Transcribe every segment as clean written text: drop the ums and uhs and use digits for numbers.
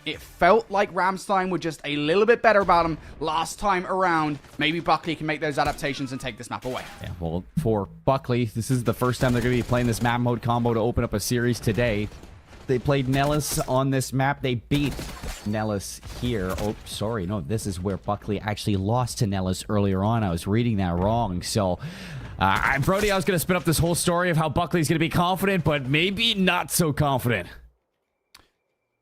It felt like Ramstein were just a little bit better about him last time around. Maybe Buckley can make those adaptations and take this map away. Yeah, well, for Buckley, this is the first time they're going to be playing this map mode combo to open up a series today. They played Nellis on this map. They beat Nellis here. Oh, sorry. No, this is where Buckley actually lost to Nellis earlier on. I was reading that wrong. So, Brody, I was going to spin up this whole story of how Buckley's going to be confident, but maybe not so confident.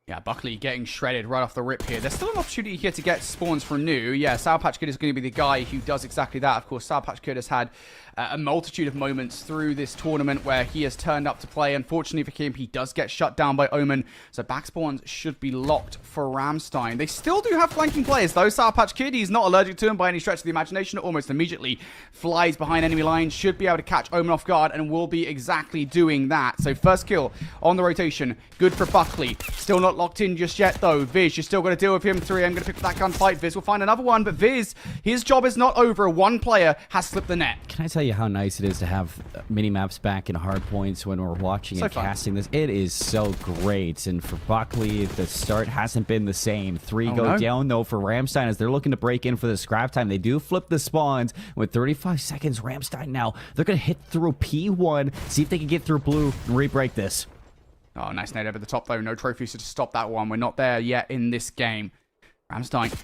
Yeah, Buckley getting shredded right off the rip here. There's still an opportunity here to get spawns from new. Yeah, Sour Patch Kid is going to be the guy who does exactly that. Of course, Sour Patch Kid has had a multitude of moments through this tournament where he has turned up to play. Unfortunately for him, he does get shut down by Omen. So back spawns should be locked for Ramstein. They still do have flanking players, though. Sour Patch Kid, he's not allergic to him by any stretch of the imagination. Almost immediately flies behind enemy lines. Should be able to catch Omen off guard and will be exactly doing that. So first kill on the rotation. Good for Buckley. Still not locked in just yet, though. Viz, you're still going to deal with him. 3M going to pick up that gunfight. Viz will find another one, but Viz, his job is not over. One player has slipped the net. Can I tell you how nice it is to have mini-maps back in hard points when we're watching and casting this? It is so great. And for Buckley, the start hasn't been the same. Three go down, though, for Ramstein as they're looking to break in for the scrap time. They do flip the spawns with 35 seconds. Ramstein now, they're going to hit through P1, see if they can get through blue and re-break this. Oh, nice nade over the top, though. No trophies to stop that one. We're not there yet in this game. Ramstein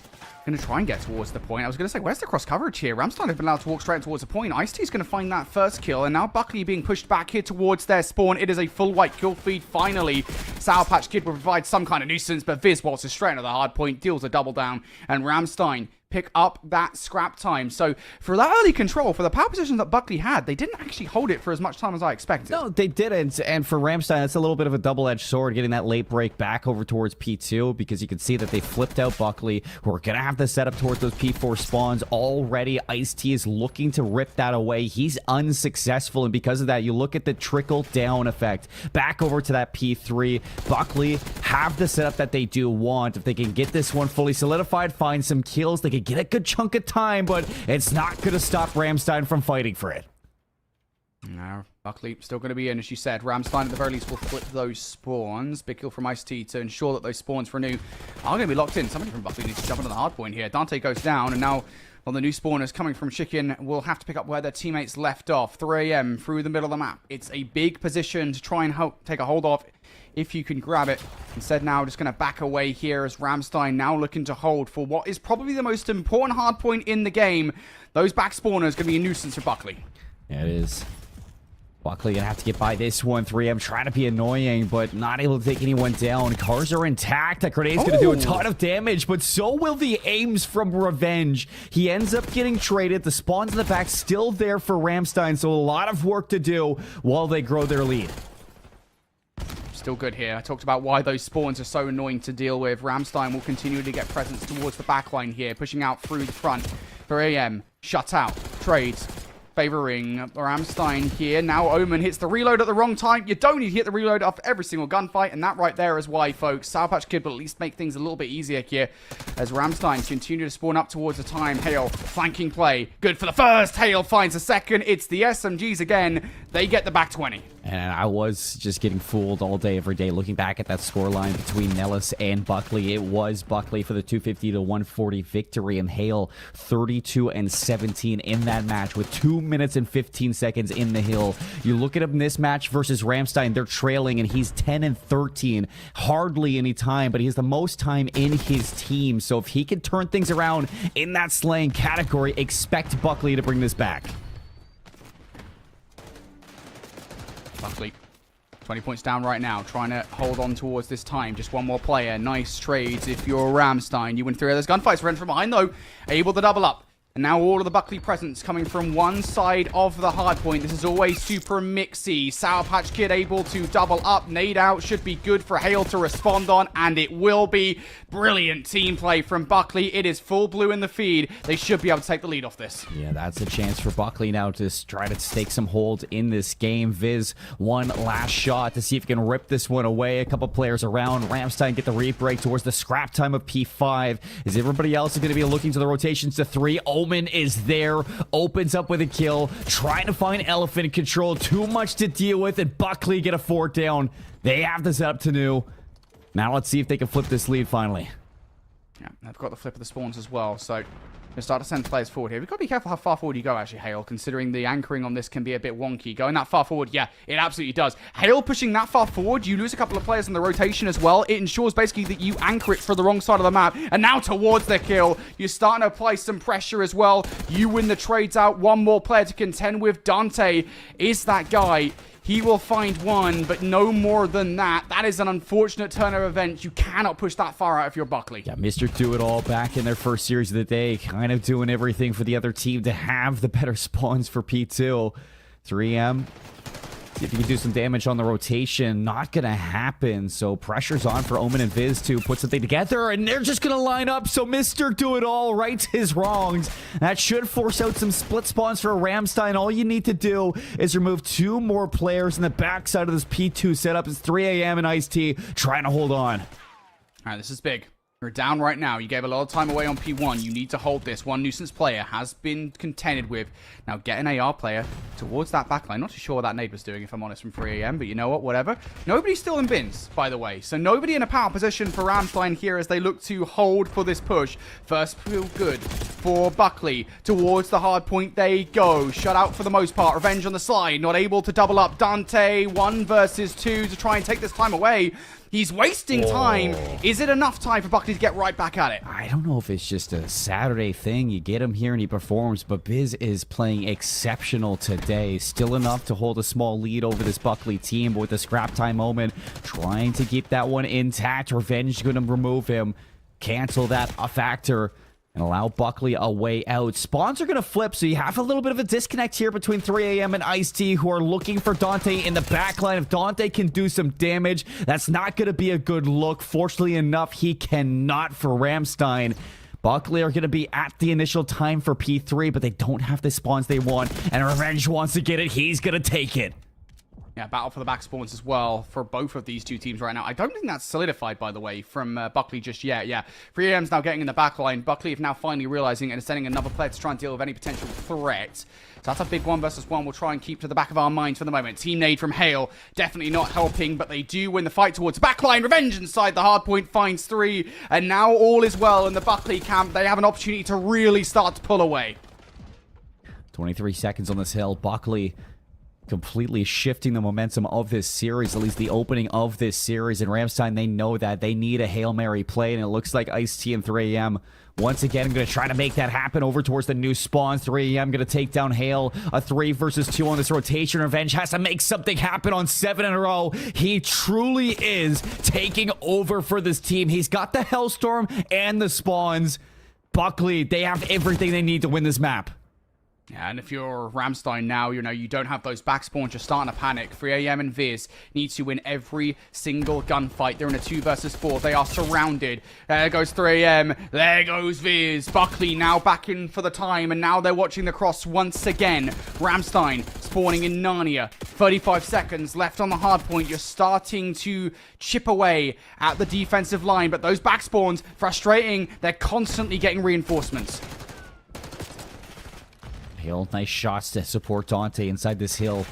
going to try and get towards the point. I was going to say, where's the cross coverage here? Ramstein have been allowed to walk straight towards the point. Ice-T is going to find that first kill, and now Buckley being pushed back here towards their spawn. It is a full white kill feed, finally. Sour Patch Kid will provide some kind of nuisance, but Viz waltzes straight into the hard point, deals a double down, and Ramstein pick up that scrap time. So for that early control, for the power position that Buckley had, they didn't actually hold it for as much time as I expected. No, they didn't. And for Ramstein, it's a little bit of a double-edged sword getting that late break back over towards P2 because you can see that they flipped out Buckley. We're going to have to set up towards those P4 spawns already. Ice-T is looking to rip that away. He's unsuccessful, and because of that, you look at the trickle-down effect. Back over to that P3. Buckley have the setup that they do want. If they can get this one fully solidified, find some kills, they can get a good chunk of time, but it's not going to stop Ramstein from fighting for it. No, Buckley still going to be in, as you said. Ramstein at the very least will flip those spawns. Big kill from Ice-T to ensure that those spawns for new are going to be locked in. Somebody from Buckley needs to jump into the hard point here. Dante goes down, and now on the new spawners coming from Chicken will have to pick up where their teammates left off. 3 AM through the middle of the map. It's a big position to try and take a hold of if you can grab it. Instead now just going to back away here as Ramstein now looking to hold for what is probably the most important hard point in the game. Those back spawners going to be a nuisance for Buckley. Yeah, it is. Buckley gonna have to get by this one. 3M trying to be annoying, but not able to take anyone down. Cars are intact. That grenade's gonna do a ton of damage, but so will the aims from Revenge. He ends up getting traded. The spawns in the back still there for Ramstein, so a lot of work to do while they grow their lead. Still good here. I talked about why those spawns are so annoying to deal with. Ramstein will continue to get presence towards the backline here, pushing out through the front. For AM, shut out, trades, favoring Ramstein here. Now Omen hits the reload at the wrong time. You don't need to hit the reload after every single gunfight, and that right there is why, folks. Sour Patch Kid will at least make things a little bit easier here as Ramstein continue to spawn up towards the time. Hale, flanking play. Good for the first. Hale finds the second. It's the SMGs again. They get the back 20. And I was just getting fooled all day, every day, looking back at that scoreline between Nellis and Buckley. It was Buckley for the 250 to 140 victory, and Hale 32 and 17 in that match with 2 minutes and 15 seconds in the hill. You look at him in this match versus Ramstein, they're trailing, and he's 10 and 13. Hardly any time, but he has the most time in his team. So if he can turn things around in that slaying category, expect Buckley to bring this back. Buckley, 20 points down right now, trying to hold on towards this time. Just one more player. Nice trades if you're Ramstein. You win 3 of those gunfights. Ren from behind, though, able to double up. And now all of the Buckley presence coming from one side of the hard point. This is always super mixy. Sour Patch Kid able to double up. Nade out should be good for Hale to respond on, and it will be. Brilliant team play from Buckley. It is full blue in the feed. They should be able to take the lead off this. Yeah, that's a chance for Buckley now to try to stake some hold in this game. Viz, one last shot to see if he can rip this one away. A couple players around. Ramstein get the re-break towards the scrap time of P5. Is everybody else going to be looking to the rotations to 3? Omen is there, opens up with a kill, trying to find Elephant control. Too much to deal with, and Buckley get a 4 down. They have this up to new. Now let's see if they can flip this lead finally. Yeah, they've got the flip of the spawns as well, so they start to send players forward here. We've got to be careful how far forward you go, actually, Hale, considering the anchoring on this can be a bit wonky. Going that far forward, yeah, it absolutely does. Hale pushing that far forward, you lose a couple of players in the rotation as well. It ensures basically that you anchor it for the wrong side of the map. And now towards the kill, you're starting to apply some pressure as well. You win the trades out. One more player to contend with. Dante is that guy. He will find one, but no more than that. That is an unfortunate turn of events. You cannot push that far out if you're Buckley. Yeah, Mr. Do-It-All back in their first series of the day, kind of doing everything for the other team to have the better spawns for P2. 3M. See if you can do some damage on the rotation. Not going to happen. So pressure's on for Omen and Viz to put something together, and they're just going to line up. So Mr. Do-It-All rights his wrongs. That should force out some split spawns for Ramstein. All you need to do is remove 2 more players in the backside of this P2 setup. It's 3 a.m. and Ice-T trying to hold on. All right, this is big. You're down right now. You gave a lot of time away on P1. You need to hold this. One nuisance player has been contended with. Now get an AR player towards that backline. Not too sure what that nade was doing, if I'm honest, from 3 a.m. But you know what? Whatever. Nobody's still in bins, by the way. So nobody in a power position for Ramstein here as they look to hold for this push. First feel good for Buckley. Towards the hard point they go. Shut out for the most part. Revenge on the slide. Not able to double up. Dante, 1 versus 2 to try and take this time away. He's wasting time. Is it enough time for Buckley to get right back at it? I don't know if it's just a Saturday thing. You get him here and he performs, but Biz is playing exceptional today. Still enough to hold a small lead over this Buckley team, but with the scrap time moment, trying to keep that one intact. Revenge going to remove him. Cancel that a factor. And allow Buckley a way out. Spawns are going to flip, so you have a little bit of a disconnect here between 3 a.m. and Ice-T, who are looking for Dante in the backline. If Dante can do some damage, that's not going to be a good look. Fortunately enough, he cannot for Ramstein. Buckley are going to be at the initial time for P3, but they don't have the spawns they want. And Revenge wants to get it. He's going to take it. Yeah, battle for the back spawns as well for both of these two teams right now. I don't think that's solidified, by the way, from Buckley just yet. Yeah, 3AM's now getting in the back line. Buckley have now finally realizing and sending another player to try and deal with any potential threat. So that's a big 1 versus 1 we'll try and keep to the back of our minds for the moment. Team nade from Hale, definitely not helping, but they do win the fight towards the back line. Revenge inside the hard point finds 3, and now all is well in the Buckley camp. They have an opportunity to really start to pull away. 23 seconds on this hill. Buckley completely shifting the momentum of this series, at least the opening of this series. And Ramstein, they know that they need a Hail Mary play, and it looks like Ice-T and 3AM once again going to try to make that happen over towards the new spawn. 3AM going to take down Hale. A 3 versus 2 on this rotation. Revenge has to make something happen on 7 in a row. He truly is taking over for this team. He's got the Hellstorm and the spawns. Buckley, they have everything they need to win this map. Yeah, and if you're Ramstein now, you know, you don't have those back spawns, you're starting to panic. 3AM and Viz need to win every single gunfight. They're in a 2 versus 4. They are surrounded. There goes 3AM. There goes Viz. Buckley now back in for the time, and now they're watching the cross once again. Ramstein spawning in Narnia. 35 seconds left on the hard point. You're starting to chip away at the defensive line, but those back spawns, frustrating. They're constantly getting reinforcements. Hill, nice shots to support Dante inside this hill.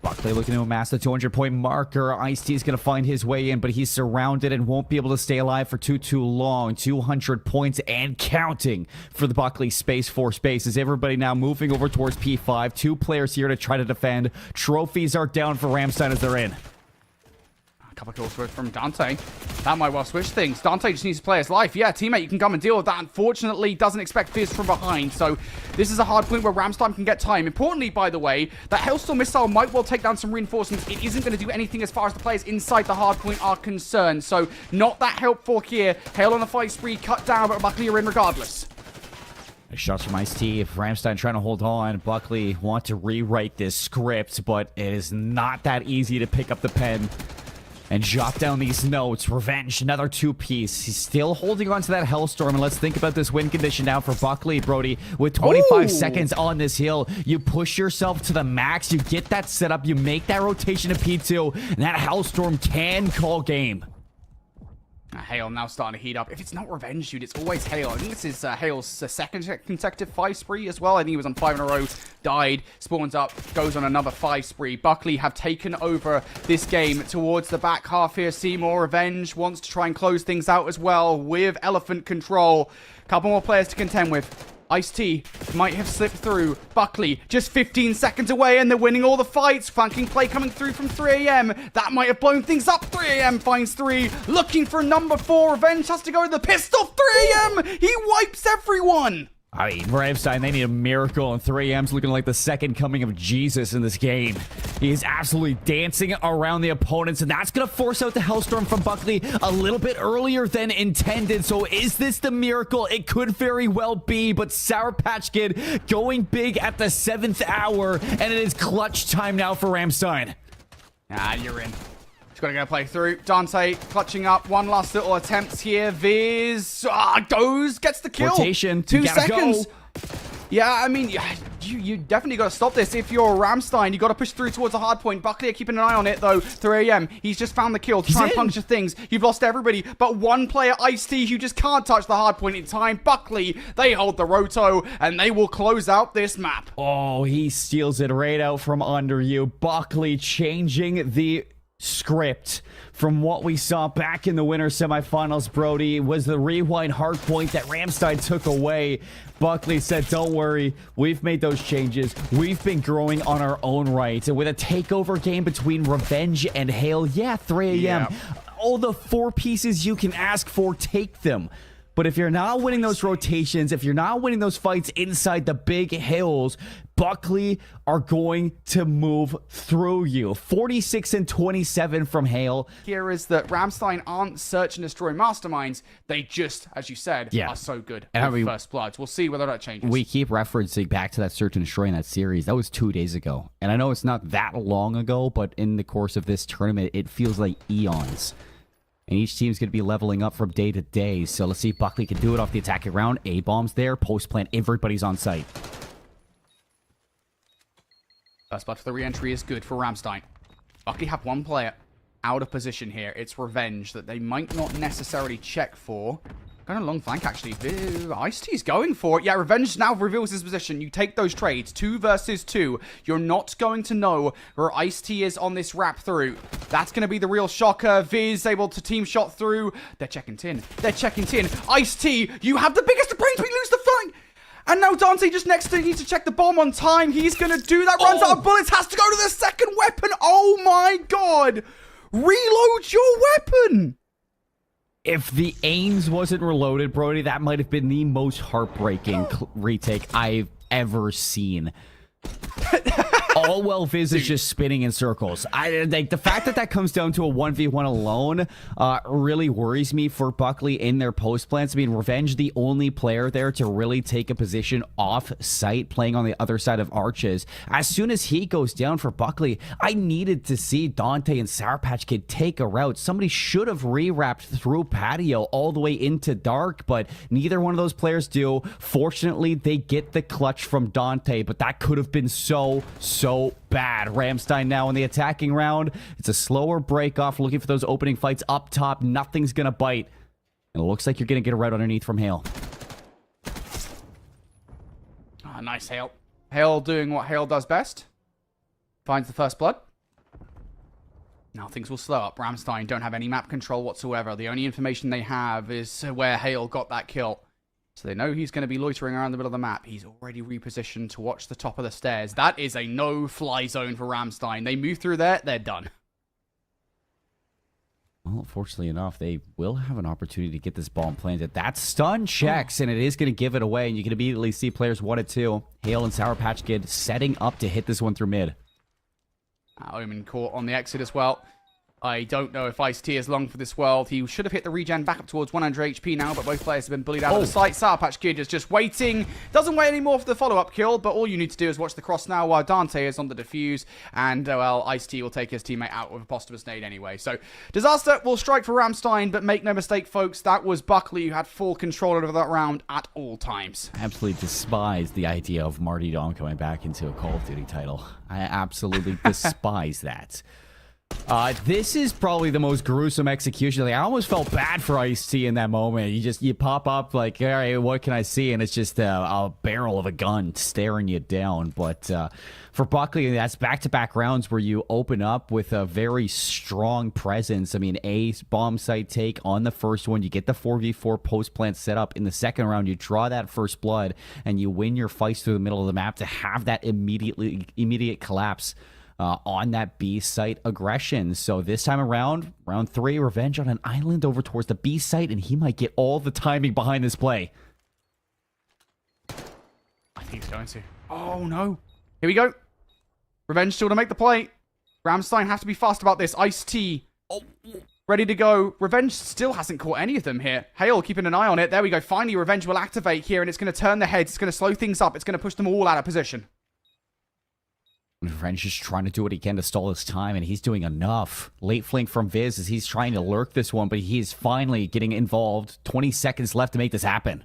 Buckley looking to amass the 200-point marker. Ice-T is going to find his way in, but he's surrounded and won't be able to stay alive for too long. 200 points and counting for the Buckley Space Force base. As everybody now moving over towards P5. 2 players here to try to defend. Trophies are down for Ramstein as they're in. A couple of kills worth from Dante. That might well switch things. Dante just needs to play his life. Yeah, teammate, you can come and deal with that. Unfortunately, doesn't expect Fizz from behind. So this is a hard point where Ramstein can get time. Importantly, by the way, that Hailstorm missile might well take down some reinforcements. It isn't going to do anything as far as the players inside the hard point are concerned. So not that helpful here. Hale on the fight spree, cut down, but Buckley are in regardless. Shots from Ice-T. If Ramstein trying to hold on, Buckley want to rewrite this script, but it is not that easy to pick up the pen and jot down these notes. Revenge, another 2-piece. He's still holding on to that Hellstorm. And let's think about this win condition now for Buckley, Brody. With 25 seconds on this hill, you push yourself to the max. You get that setup. You make that rotation to P2. And that Hellstorm can call game. Hale now starting to heat up. If it's not Revenge, dude, it's always Hale. I think this is Hale's second consecutive 5 spree as well. I think he was on 5 in a row, died, spawns up, goes on another 5 spree. Buckley have taken over this game towards the back half here. Seymour Revenge wants to try and close things out as well with Elephant control. Couple more players to contend with. Ice-T might have slipped through. Buckley just 15 seconds away and they're winning all the fights. Flanking play coming through from 3am. That might have blown things up. 3am finds 3. Looking for number 4. Revenge has to go to the pistol. 3am! He wipes everyone! I mean, Ramstein, they need a miracle, and 3M's looking like the second coming of Jesus in this game. He is absolutely dancing around the opponents, and that's going to force out the Hellstorm from Buckley a little bit earlier than intended. So is this the miracle? It could very well be, but Sour Patch Kid going big at the 7th hour, and it is clutch time now for Ramstein. You're in. He's got to go play through. Dante clutching up. One last little attempt here. Viz goes, gets the kill. Rotation. 2 seconds. Go. Yeah, I mean, you definitely got to stop this. If you're Ramstein, you got to push through towards the hard point. Buckley are keeping an eye on it, though. 3am. He's just found the kill to try and puncture things. You've lost everybody, but one player, Ice-T, you just can't touch the hard point in time. Buckley, they hold the roto, and they will close out this map. Oh, he steals it right out from under you. Buckley changing the script from what we saw back in the winter semifinals. Brody, was the rewind hard point that Ramstein took away. Buckley said, don't worry, we've made those changes. We've been growing on our own right. And with a takeover game between Revenge and Hale, 3am. Yeah. All the 4 pieces you can ask for, take them. But if you're not winning those rotations, if you're not winning those fights inside the big hills, Buckley are going to move through you. 46 and 27 from Hale. Here is that Ramstein aren't search and destroy masterminds. They just, as you said, are so good with First Bloods. We'll see whether that changes. We keep referencing back to that search and destroy in that series. That was 2 days ago. And I know it's not that long ago, but in the course of this tournament, it feels like eons. And each team's going to be leveling up from day to day. So let's see if Buckley can do it off the attacking round. A-bomb's there. Post-plant. Everybody's on site. First blood for the re-entry is good for Ramstein. Buckley have one player out of position here. It's Revenge that they might not necessarily check for. Going a long flank, actually. Ice-T's going for it. Yeah, Revenge now reveals his position. You take those trades. 2 versus 2. You're not going to know where Ice-T is on this wrap through. That's going to be the real shocker. Viz able to team shot through. They're checking tin. They're checking tin. Ice-T, you have the biggest brains. We lose the flank. And now Dante just next to needs to check the bomb on time. He's going to do that. Runs out of bullets. Has to go to the second weapon. Oh my god. Reload your weapon. If the Ains wasn't reloaded, Brody, that might have been the most heartbreaking retake I've ever seen. All while Viz is just spinning in circles. Like the fact that comes down to a 1v1 alone really worries me for Buckley in their post plans. I mean, Revenge, the only player there to really take a position off site, playing on the other side of arches. As soon as he goes down for Buckley, I needed to see Dante and Sour Patch Kid take a route. Somebody should have re-wrapped through patio all the way into dark, but neither one of those players do. Fortunately, they get the clutch from Dante, but that could have been so bad. Ramstein now in the attacking round. It's a slower break off, looking for those opening fights up top. Nothing's gonna bite. And it looks like you're gonna get a route underneath from Hale. Nice Hale. Hale doing what Hale does best. Finds the first blood. Now things will slow up. Ramstein don't have any map control whatsoever. The only information they have is where Hale got that kill. So they know he's going to be loitering around the middle of the map. He's already repositioned to watch the top of the stairs. That is a no-fly zone for Ramstein. They move through there, they're done. Well, fortunately enough, they will have an opportunity to get this bomb planted. That stun checks, and it is going to give it away. And you can immediately see players 1 and 2. Hale and Sour Patch Kid setting up to hit this one through mid. Omen caught on the exit as well. I don't know if Ice-T is long for this world. He should have hit the regen back up towards 100 HP now, but both players have been bullied out of the site. Sour Patch Kid is just waiting. Doesn't wait anymore for the follow-up kill, but all you need to do is watch the cross now while Dante is on the defuse. And, well, Ice-T will take his teammate out with a posthumous nade anyway. So, disaster will strike for Ramstein, but make no mistake, folks, that was Buckley who had full control over that round at all times. I absolutely despise the idea of Marty Dom coming back into a Call of Duty title. I absolutely despise that. This is probably the most gruesome execution. Like, I almost felt bad for Ice-T in that moment. You pop up like, all right, what can I see? And it's just a barrel of a gun staring you down. But for Buckley, that's back-to-back rounds where you open up with a very strong presence. I mean, a bomb site take on the first one. You get the 4v4 post-plant set up. In the second round, you draw that first blood, and you win your fights through the middle of the map to have that immediate collapse on that B site aggression. So this time around, round 3, Revenge on an island over towards the B site, and he might get all the timing behind this play. I think he's going to. Oh, no. Here we go. Revenge still to make the play. Ramstein have to be fast about this. Ice-T. Oh, ready to go. Revenge still hasn't caught any of them here. Hale keeping an eye on it. There we go. Finally, Revenge will activate here, and it's going to turn the heads. It's going to slow things up. It's going to push them all out of position. Revenge just trying to do what he can to stall his time, and he's doing enough. Late flank from Viz as he's trying to lurk this one, but he's finally getting involved. 20 seconds left to make this happen.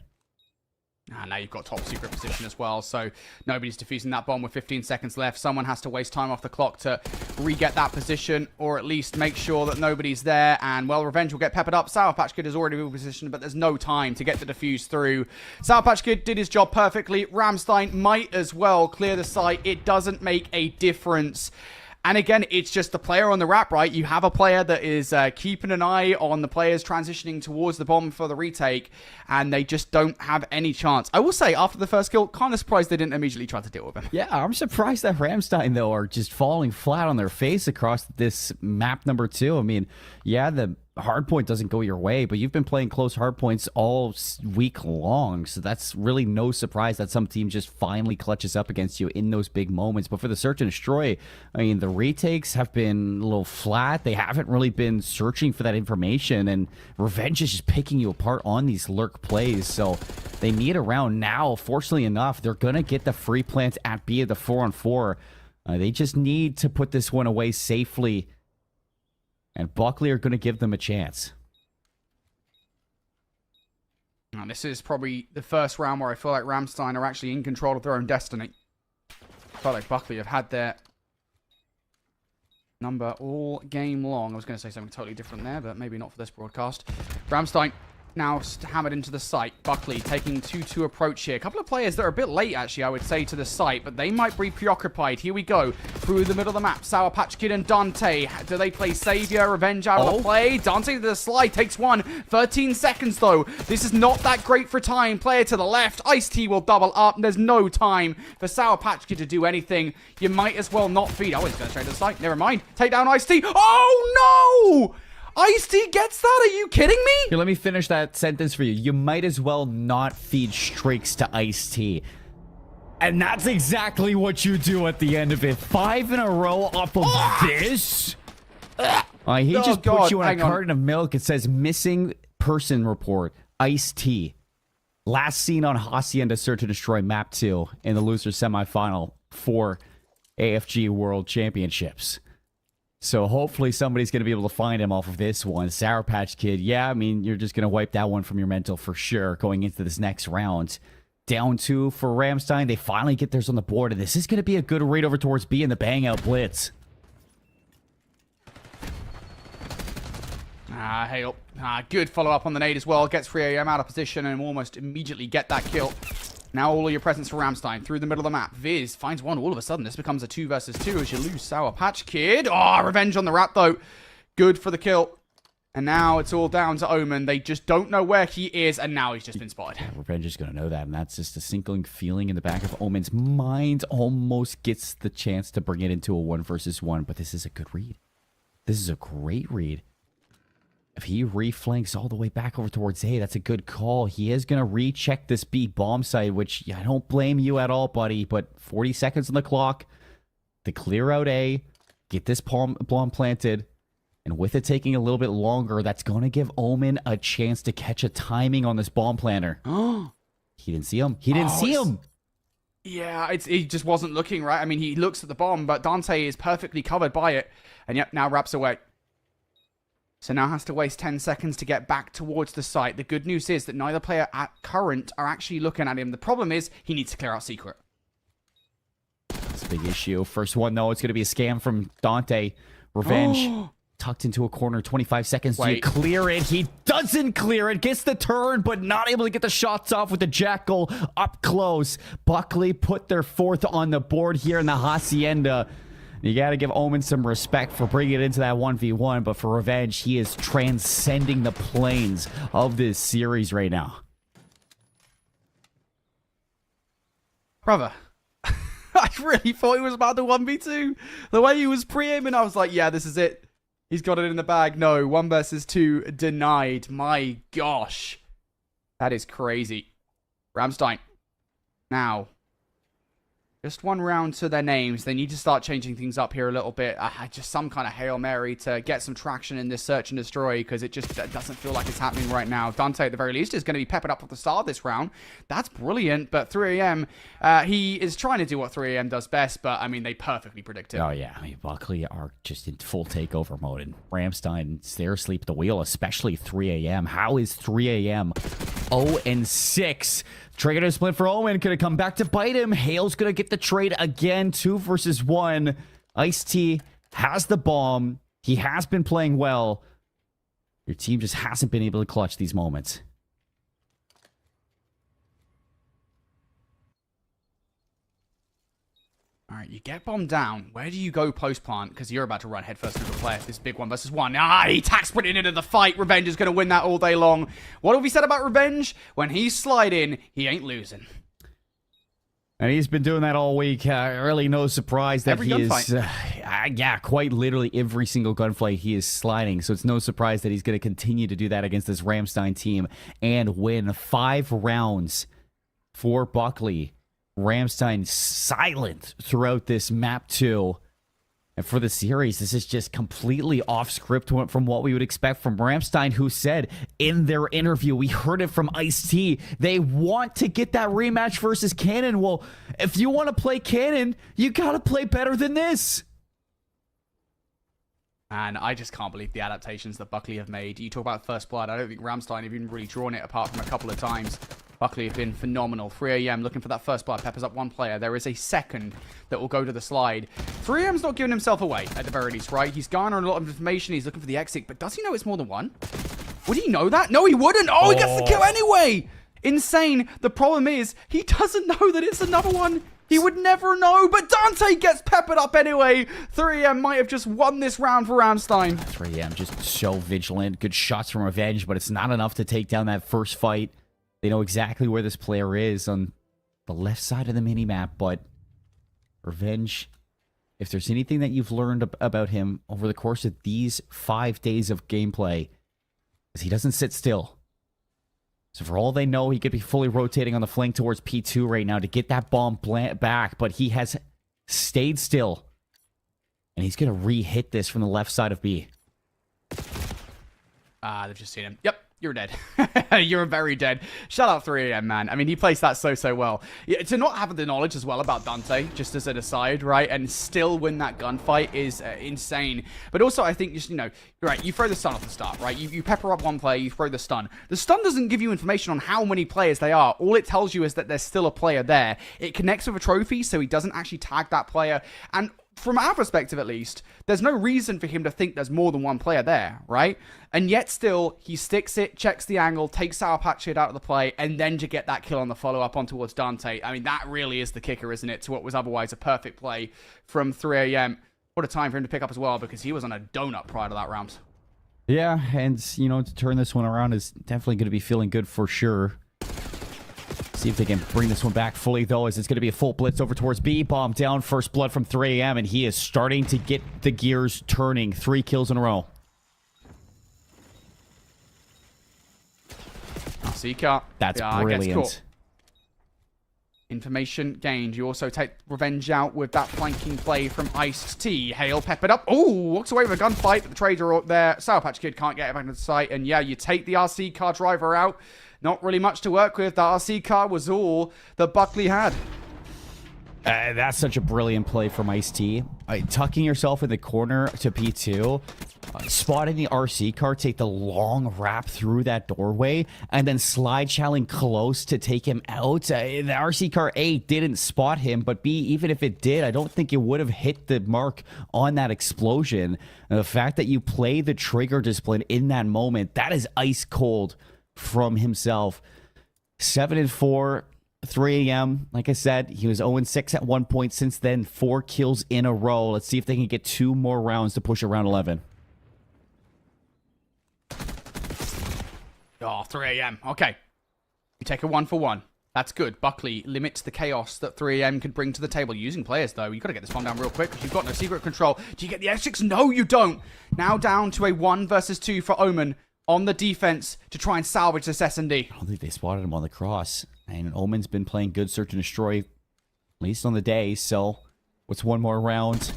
Now you've got top secret position as well, so nobody's defusing that bomb with 15 seconds left. Someone has to waste time off the clock to re-get that position, or at least make sure that nobody's there. And, well, Revenge will get peppered up. Sour Patch Kid is already in position, but there's no time to get the defuse through. Sour Patch Kid did his job perfectly. Ramstein might as well clear the site. It doesn't make a difference. And again, it's just the player on the wrap, right? You have a player that is keeping an eye on the players transitioning towards the bomb for the retake, and they just don't have any chance. I will say, after the first kill, kind of surprised they didn't immediately try to deal with him. Yeah, I'm surprised that Ramstein, though, are just falling flat on their face across this map number 2. I mean, yeah, the hardpoint doesn't go your way, but you've been playing close hardpoints all week long, so that's really no surprise that some team just finally clutches up against you in those big moments. But for the search and destroy, I mean, the retakes have been a little flat. They haven't really been searching for that information, and Revenge is just picking you apart on these lurk plays, so they need a round now. Fortunately enough, they're gonna get the free plant at B of the 4-on-4. They just need to put this one away safely, and Buckley are going to give them a chance. Now, this is probably the first round where I feel like Ramstein are actually in control of their own destiny. I felt like Buckley have had their number all game long. I was going to say something totally different there, but maybe not for this broadcast. Ramstein now hammered into the site. Buckley taking 2-2 approach here. A couple of players that are a bit late, actually, I would say, to the site, but they might be preoccupied. Here we go. Through the middle of the map, Sour Patch Kid and Dante. Do they play Savior? Revenge out of the play. Dante to the slide. Takes one. 13 seconds, though. This is not that great for time. Player to the left. Ice-T will double up. There's no time for Sour Patch Kid to do anything. You might as well not feed. Oh, he's going to straight to the site. Never mind. Take down Ice-T. Oh, no! Ice-T gets that? Are you kidding me? Here, let me finish that sentence for you. You might as well not feed streaks to Ice-T. And that's exactly what you do at the end of it. 5 in a row off of this? He just puts you in a carton of milk. It says missing person report. Ice-T. Last seen on Hacienda Search and Destroy Map 2 in the loser semifinal for AFG World Championships. So hopefully somebody's going to be able to find him off of this one. Sour Patch Kid, yeah, I mean, you're just going to wipe that one from your mental for sure going into this next round. Down 2 for Ramstein. They finally get theirs on the board, and this is going to be a good raid over towards B in the bang out blitz. Hale. Good follow-up on the nade as well. Gets 3AM out of position and almost immediately get that kill. Now all of your presence for Ramstein through the middle of the map. Viz finds one. All of a sudden, this becomes a 2 versus 2 as you lose Sour Patch Kid. Oh, Revenge on the wrap, though. Good for the kill. And now it's all down to Omen. They just don't know where he is, and now he's just been spotted. Yeah, Revenge is going to know that, and that's just a sinking feeling in the back of Omen's mind. Almost gets the chance to bring it into a 1 versus 1, but this is a good read. This is a great read. If he reflanks all the way back over towards A, that's a good call. He is going to recheck this B bomb site, which I don't blame you at all, buddy. But 40 seconds on the clock to clear out A, get this bomb planted, and with it taking a little bit longer, that's going to give Omen a chance to catch a timing on this bomb planter. He didn't see him. He didn't see him. Yeah, he just wasn't looking right. I mean, he looks at the bomb, but Dante is perfectly covered by it. And yep, now wraps away. So now has to waste 10 seconds to get back towards the site. The good news is that neither player at current are actually looking at him. The problem is he needs to clear out secret. That's a big issue. First one, though, it's going to be a scam from Dante. Revenge tucked into a corner. 25 seconds. Do you Wait. clear it? He doesn't clear it. Gets the turn, but not able to get the shots off with the Jackal up close. Buckley put their 4th on the board here in the Hacienda. You got to give Omen some respect for bringing it into that 1v1, but for Revenge, he is transcending the planes of this series right now. Brother, I really thought he was about the 1v2. The way he was pre-aiming, I was like, yeah, this is it. He's got it in the bag. No, 1 versus 2 denied. My gosh. That is crazy. Ramstein. Now, just 1 round to their names. They need to start changing things up here a little bit. Just some kind of Hail Mary to get some traction in this search and destroy, because it just doesn't feel like it's happening right now. Dante, at the very least, is going to be peppered up at the start of this round. That's brilliant, but 3AM, he is trying to do what 3AM does best, but, I mean, they perfectly predict it. Oh, yeah. I mean, Buckley are just in full takeover mode, and Ramstein, they're asleep at the wheel, especially 3AM. How is 3AM 0-6? Trigger to split for Owen. Could have come back to bite him. Hale's going to get the trade again. 2 versus 1. Ice-T has the bomb. He has been playing well. Your team just hasn't been able to clutch these moments. All right, you get bombed down. Where do you go post-plant? Because you're about to run headfirst into a player. This big 1 versus 1. He tack sprinted into the fight. Revenge is going to win that all day long. What have we said about Revenge? When he's sliding, he ain't losing. And he's been doing that all week. Really no surprise that Every he gunfight. is... yeah, quite literally every single gunfight he is sliding. So it's no surprise that he's going to continue to do that against this Ramstein team and win 5 rounds for Buckley. Ramstein silent throughout this map 2. And for the series, this is just completely off script from what we would expect from Ramstein, who said in their interview, we heard it from Ice-T, they want to get that rematch versus Cannon. Well, if you want to play Cannon, you got to play better than this. And I just can't believe the adaptations that Buckley have made. You talk about First Blood. I don't think Ramstein have even really drawn it apart from a couple of times. Buckley have been phenomenal. 3AM looking for that First Blood. Peppers up 1 player. There is a second that will go to the slide. 3AM's not giving himself away, at the very least, right? He's garnering a lot of information. He's looking for the exit. But does he know it's more than 1? Would he know that? No, he wouldn't. Oh, he gets the kill anyway. Insane. The problem is, he doesn't know that it's another one. He would never know, but Dante gets peppered up anyway. 3AM might have just won this round for Ramstein. 3AM just so vigilant. Good shots from Revenge, but it's not enough to take down that first fight. They know exactly where this player is on the left side of the minimap, but Revenge, if there's anything that you've learned about him over the course of these 5 days of gameplay, is he doesn't sit still. So for all they know, he could be fully rotating on the flank towards P2 right now to get that bomb back, but he has stayed still. And he's going to re-hit this from the left side of B. They've just seen him. Yep, you're dead. You're very dead. Shout out 3AM, man. I mean, he plays that so well. Yeah, to not have the knowledge as well about Dante, just as an aside, right, and still win that gunfight is insane. But also, I think, just, you know, right, you throw the stun off the start, right? You pepper up 1 player, you throw the stun. The stun doesn't give you information on how many players they are. All it tells you is that there's still a player there. It connects with a trophy, so he doesn't actually tag that player. And from our perspective, at least, there's no reason for him to think there's more than 1 player there, right? And yet still, he sticks it, checks the angle, takes Sour Patch Kid out of the play, and then to get that kill on the follow-up on towards Dante. I mean, that really is the kicker, isn't it, to what was otherwise a perfect play from 3AM. What a time for him to pick up as well, because he was on a donut prior to that round. Yeah, and, you know, to turn this one around is definitely going to be feeling good for sure. See if they can bring this one back fully, though, as it's going to be a full blitz over towards B. Bomb down, First Blood from 3AM, and he is starting to get the gears turning. 3 kills in a row. Seeker. That's Gets brilliant. caught. Information gained. You also take Revenge out with that flanking play from Ice-T. Hale peppered up. Oh, walks away with a gunfight, but the trades are up there. Sour Patch Kid can't get it back into the site. And yeah, you take the RC car driver out. Not really much to work with. The RC car was all that Buckley had. That's such a brilliant play from Ice-T. Tucking yourself in the corner to P2, spotting the RC car, take the long wrap through that doorway, and then slide challing close to take him out. The RC car, A, didn't spot him, but B, even if it did, I don't think it would have hit the mark on that explosion. And the fact that you play the trigger discipline in that moment, that is ice cold from himself. 7-4. 3 a.m. Like I said, he was 0-6 at one point. Since then, 4 kills in a row. Let's see if they can get 2 more rounds to push around 11. Oh, 3 a.m. Okay. You take a 1-for-1. That's good. Buckley limits the chaos that 3 a.m. could bring to the table. Using players, though, you've got to get this bomb down real quick because you've got no secret control. Do you get the F6? No, you don't. Now down to a 1 versus 2 for Omen on the defense to try and salvage this S&D. I don't think they spotted him on the cross. And Omen's been playing good search and destroy, at least on the day. So, what's one more round?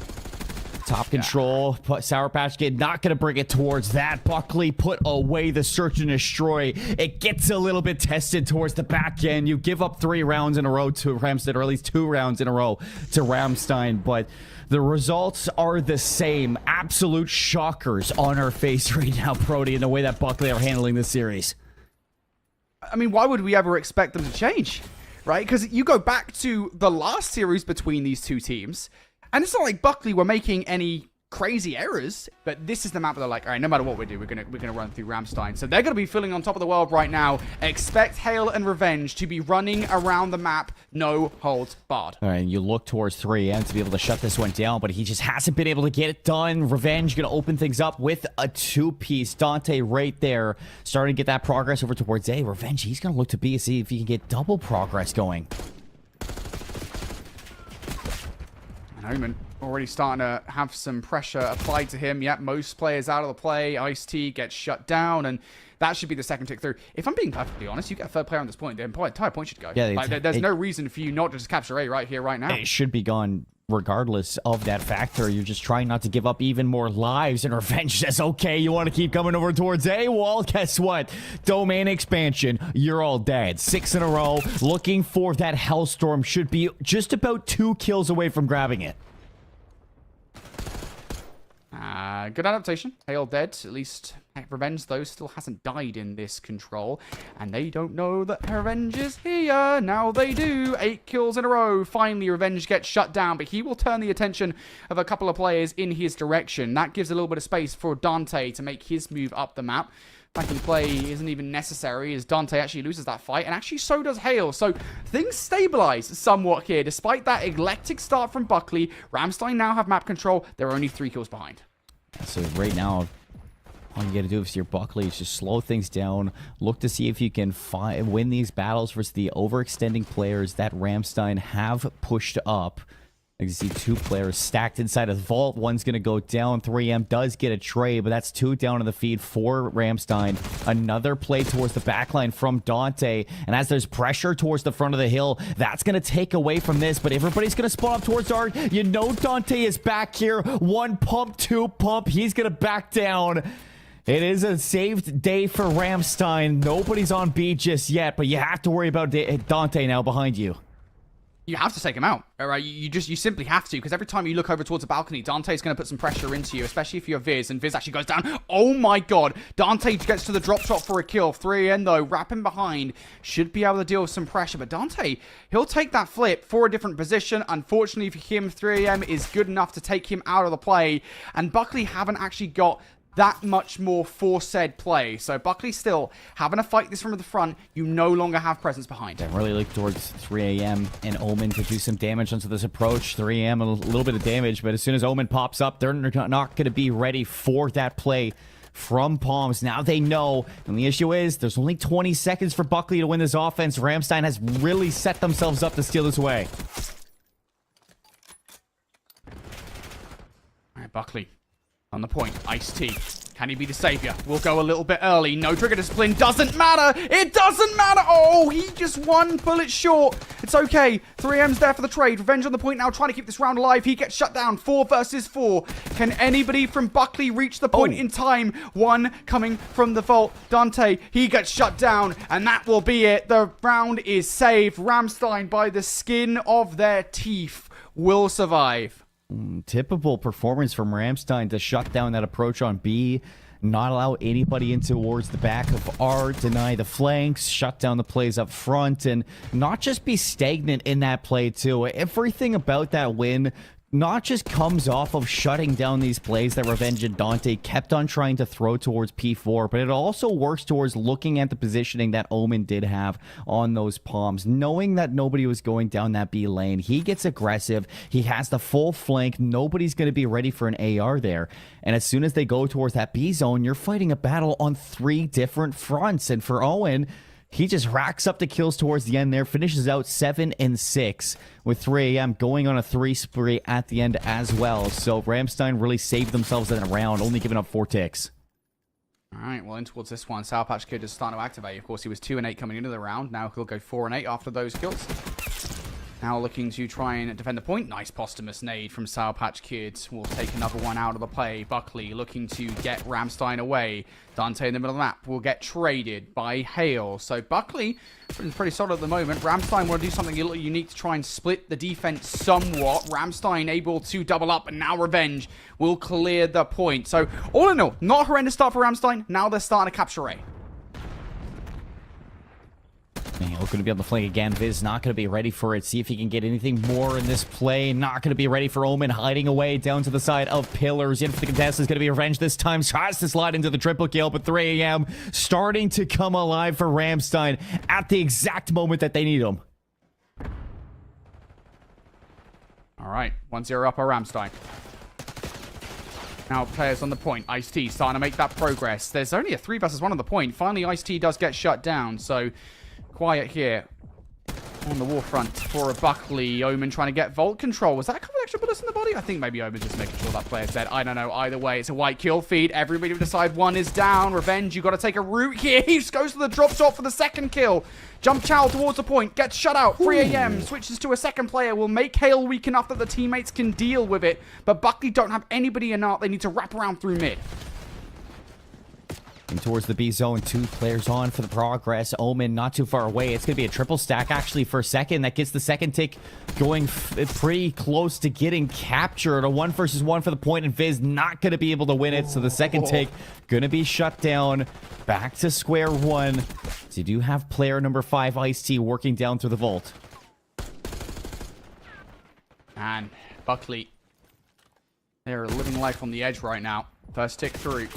Top control. Sour Patch Kid not going to bring it towards that. Buckley put away the search and destroy. It gets a little bit tested towards the back end. You give up 3 rounds in a row to Ramstein, or at least 2 rounds in a row to Ramstein. But the results are the same. Absolute shockers on our face right now, Brody, in the way that Buckley are handling this series. I mean, why would we ever expect them to change, right? Because you go back to the last series between these two teams, and it's not like Buckley were making any crazy errors, but this is the map where they're like, all right, no matter what we do, we're gonna run through Ramstein. So they're gonna be feeling on top of the world right now. Expect Hail and Revenge to be running around the map, no holds barred. All right, and you look towards 3am to be able to shut this one down, but he just hasn't been able to get it done. Revenge gonna open things up with a 2-piece. Dante right there, starting to get that progress over towards A. Revenge, he's gonna look to B, see if he can get double progress going. And Omen already starting to have some pressure applied to him. Yep, most players out of the play. Ice-T gets shut down, and that should be the second tick through. If I'm being perfectly honest, you get a third player on this point, the entire point should go. Yeah, like, there's no reason for you not to just capture A right here, right now. It should be gone regardless of that factor. You're just trying not to give up even more lives, and Revenge says, okay, you want to keep coming over towards A? Well, guess what? Domain expansion, you're all dead. 6 in a row, looking for that Hellstorm. Should be just about 2 kills away from grabbing it. Good adaptation. Hail dead. At least Revenge, though, still hasn't died in this control. And they don't know that Revenge is here. Now they do. 8 kills in a row. Finally, Revenge gets shut down, but he will turn the attention of a couple of players in his direction. That gives a little bit of space for Dante to make his move up the map. Back in play isn't even necessary as Dante actually loses that fight, and actually so does Hail. So things stabilize somewhat here. Despite that eclectic start from Buckley, Ramstein now have map control. They're only 3 kills behind. So right now, all you got to do is your Buckley is just slow things down. Look to see if you can win these battles versus the overextending players that Ramstein have pushed up. You can see 2 players stacked inside of the vault. One's going to go down. 3am does get a trade, but that's 2 down in the feed for Ramstein. Another play towards the backline from Dante. And as there's pressure towards the front of the hill, that's going to take away from this. But everybody's going to spawn up towards Art. You know Dante is back here. 1 pump, 2 pump. He's going to back down. It is a saved day for Ramstein. Nobody's on B just yet, but you have to worry about Dante now behind you. You have to take him out, all right? You simply have to, because every time you look over towards the balcony, Dante's going to put some pressure into you, especially if you're Viz, and Viz actually goes down. Oh my god, Dante gets to the drop shot for a kill. 3am though, wrapping behind, should be able to deal with some pressure, but Dante, he'll take that flip for a different position. Unfortunately for him, 3am is good enough to take him out of the play, and Buckley haven't actually got that much more foresaid play. So Buckley still having to fight this from the front. You no longer have presence behind. I really look towards 3am and Omen to do some damage onto this approach. 3am a little bit of damage, but as soon as Omen pops up, they're not going to be ready for that play from Palms. Now they know, and the issue is there's only 20 seconds for Buckley to win this offense. Ramstein has really set themselves up to steal this away. All right, Buckley on the point. Ice-T Can he be the savior? We'll go a little bit early. No trigger discipline. Doesn't matter. It doesn't matter. Oh, he just one bullet short. It's okay. 3M's there for the trade. Revenge on the point now, trying to keep this round alive. He gets shut down. 4 versus 4. Can anybody from Buckley reach the point in time? One coming from the vault. Dante, he gets shut down. And that will be it. The round is saved. Ramstein, by the skin of their teeth, will survive. Typical performance from Ramstein to shut down that approach on B, not allow anybody in towards the back of R, deny the flanks, shut down the plays up front, and not just be stagnant in that play too. Everything about that win not just comes off of shutting down these plays that Revenge and Dante kept on trying to throw towards P4, but it also works towards looking at the positioning that Omen did have on those palms. Knowing that nobody was going down that B lane, he gets aggressive, he has the full flank, nobody's going to be ready for an AR there. And as soon as they go towards that B zone, you're fighting a battle on 3 different fronts. And for Owen, he just racks up the kills towards the end there, finishes out 7 and 6 with 3AM going on a 3 spree at the end as well. So Ramstein really saved themselves in a round, only giving up 4 ticks. All right, well, in towards this one, Sour Patch Kid is starting to activate. Of course, he was 2 and 8 coming into the round. Now he'll go 4 and 8 after those kills. Now looking to try and defend the point. Nice posthumous nade from Sour Patch Kid. We'll take another one out of the play. Buckley looking to get Ramstein away. Dante in the middle of the map will get traded by Hale. So Buckley is pretty solid at the moment. Ramstein want to do something a little unique to try and split the defense somewhat. Ramstein able to double up, and now Revenge will clear the point. So all in all, not a horrendous start for Ramstein. Now they're starting to capture A. Hale going to be on the flank again. Viz not going to be ready for it. See if he can get anything more in this play. Not going to be ready for Omen. Hiding away down to the side of Pillars. In for the contest is going to be Revenge this time. Tries to slide into the triple kill, but 3AM starting to come alive for Ramstein at the exact moment that they need him. All right, 1-0 up on Ramstein. Now players on the point. Ice-T starting to make that progress. There's only a 3 versus 1 on the point. Finally, Ice-T does get shut down, so quiet here on the war front for a Buckley. Omen trying to get vault control. Was that a couple extra bullets in the body? I think maybe Omen's just making sure that player's dead. I don't know. Either way, it's a white kill feed. Everybody will decide 1 is down. Revenge, you got to take a route here. He goes to the drop shot for the 2nd kill. Jump Chow towards the point. Gets shut out. 3AM switches to a 2nd player. Will make Hale weak enough that the teammates can deal with it. But Buckley don't have anybody in art. They need to wrap around through mid. And towards the B zone, 2 players on for the progress. Omen not too far away. It's going to be a triple stack actually for a second. That gets the 2nd tick going pretty close to getting captured. A 1 versus 1 for the point, and Viz not going to be able to win it. So the 2nd tick going to be shut down. Back to square 1. So you do have player number 5, Ice-T, working down through the vault. And Buckley, they're living life on the edge right now. First tick through.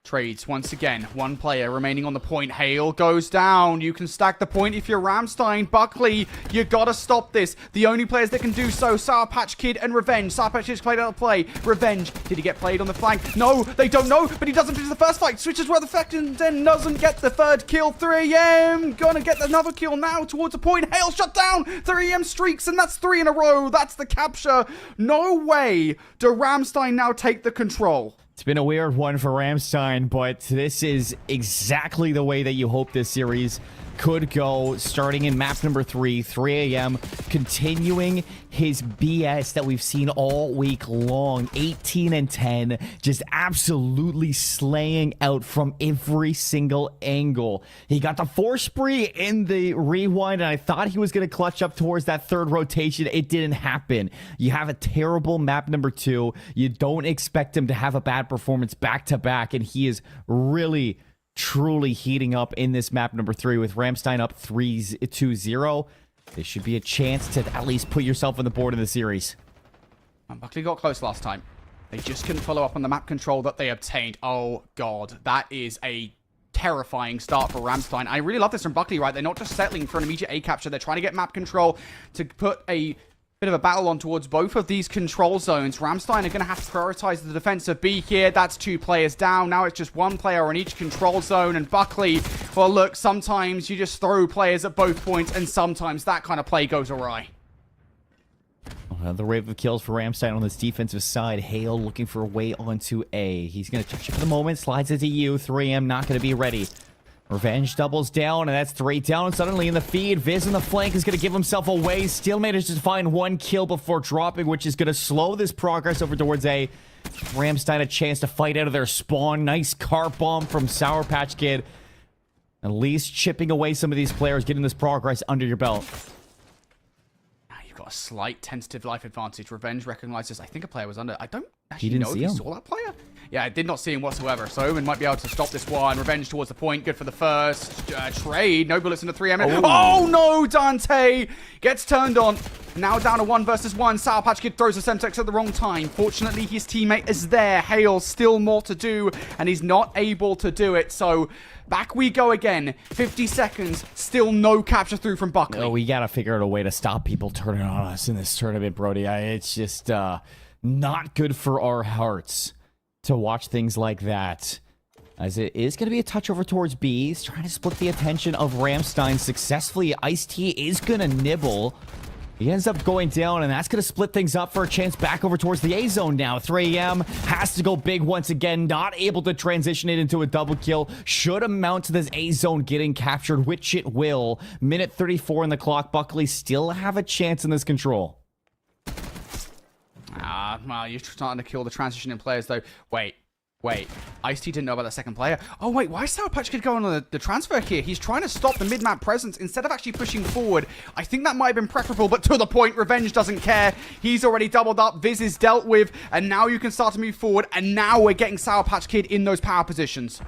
Trades once again. 1 player remaining on the point. Hale goes down. You can stack the point if you're Ramstein. Buckley, you gotta stop this. The only players that can do so, Sour Patch Kid and Revenge. Sour Patch Kid's played out of play. Revenge, did he get played on the flank? No, they don't know, but he doesn't finish the first fight. Switches where the second, then doesn't get the 3rd kill. 3AM gonna get another kill now towards a point. Hale shut down. 3AM streaks, and that's 3 in a row. That's the capture. No way do Ramstein now take the control. It's been a weird one for Ramstein, but this is exactly the way that you hope this series could go. Starting in map number 3, 3AM, continuing his BS that we've seen all week long. 18 and 10, just absolutely slaying out from every single angle. He got the 4 spree in the rewind, and I thought he was going to clutch up towards that 3rd rotation. It didn't happen. You have a terrible map number 2. You don't expect him to have a bad performance back to back, and he is really truly heating up in this map number 3 with Ramstein up 3-2-0. This should be a chance to at least put yourself on the board in the series. And Buckley got close last time. They just couldn't follow up on the map control that they obtained. Oh, God. That is a terrifying start for Ramstein. I really love this from Buckley, right? They're not just settling for an immediate A capture. They're trying to get map control to put a bit of a battle on towards both of these control zones. Ramstein are going to have to prioritize the defense of B here. That's 2 players down. Now it's just 1 player on each control zone. And Buckley, well, look, sometimes you just throw players at both points, and sometimes that kind of play goes awry. The wave of kills for Ramstein on this defensive side. Hale looking for a way onto A. He's going to touch it for the moment. Slides it to U. 3M not going to be ready. Revenge doubles down, and that's 3 down. Suddenly in the feed, Viz in the flank is going to give himself away. Still manages to find 1 kill before dropping, which is going to slow this progress over towards A. Ramstein a chance to fight out of their spawn. Nice car bomb from Sour Patch Kid. At least chipping away some of these players, getting this progress under your belt. Got a slight tentative life advantage. Revenge recognizes, I think a player was under. I don't actually know if he saw that player. Yeah, I did not see him whatsoever. So Omen might be able to stop this one. Revenge towards the point. Good for the first trade. No bullets in the 3M. Oh no, Dante gets turned on. Now down to 1 versus 1. Sour Patch Kid throws the Semtex at the wrong time. Fortunately, his teammate is there. Hale still more to do, and he's not able to do it. So back we go again. 50 seconds. Still no capture through from Buckley. No, we got to figure out a way to stop people turning on us in this tournament, Brody. It's just not good for our hearts to watch things like that. As it is going to be a touch over towards B. He's trying to split the attention of Ramstein successfully. Ice-T is going to nibble. He ends up going down, and that's going to split things up for a chance back over towards the A zone now. 3M has to go big once again, not able to transition it into a double kill. Should amount to this A zone getting captured, which it will. Minute 34 in the clock. Buckley still have a chance in this control. Well, you're starting to kill the transitioning players, though. Wait. Ice-T didn't know about that second player. Oh, wait, why is Sour Patch Kid going on the transfer here? He's trying to stop the mid-map presence instead of actually pushing forward. I think that might have been preferable, but to the point, Revenge doesn't care. He's already doubled up. Viz is dealt with, and now you can start to move forward, and now we're getting Sour Patch Kid in those power positions.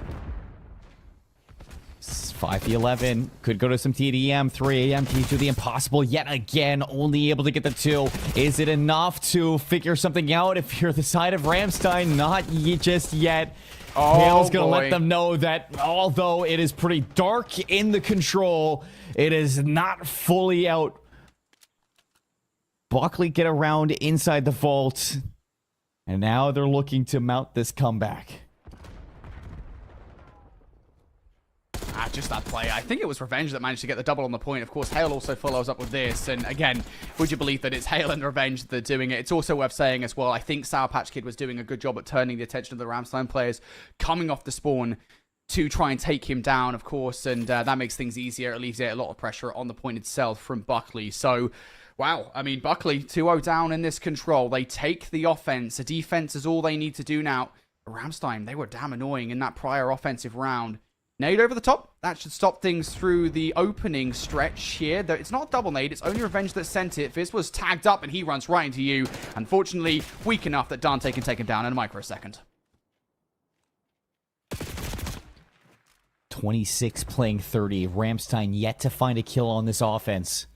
5v11 could go to some TDM. 3am keys do the impossible yet again, only able to get the 2. Is it enough to figure something out if you're the side of Ramstein? Not just yet. Hale's gonna let them know that although it is pretty dark in the control, it is not fully out. Buckley get around inside the vault, and now they're looking to mount this comeback. Just that play. I think it was Revenge that managed to get the double on the point. Of course, Hale also follows up with this. And again, would you believe that it's Hale and Revenge that are doing it? It's also worth saying as well, I think Sour Patch Kid was doing a good job at turning the attention of the Ramstein players coming off the spawn to try and take him down, of course. And that makes things easier. It leaves a lot of pressure on the point itself from Buckley. So, wow. I mean, Buckley 2-0 down in this control. They take the offense. The defense is all they need to do now. Ramstein, they were damn annoying in that prior offensive round. Nade over the top. That should stop things through the opening stretch here. Though it's not double nade. It's only Revenge that sent it. Fizz was tagged up and he runs right into you. Unfortunately, weak enough that Dante can take him down in a microsecond. 26 playing 30. Ramstein yet to find a kill on this offense.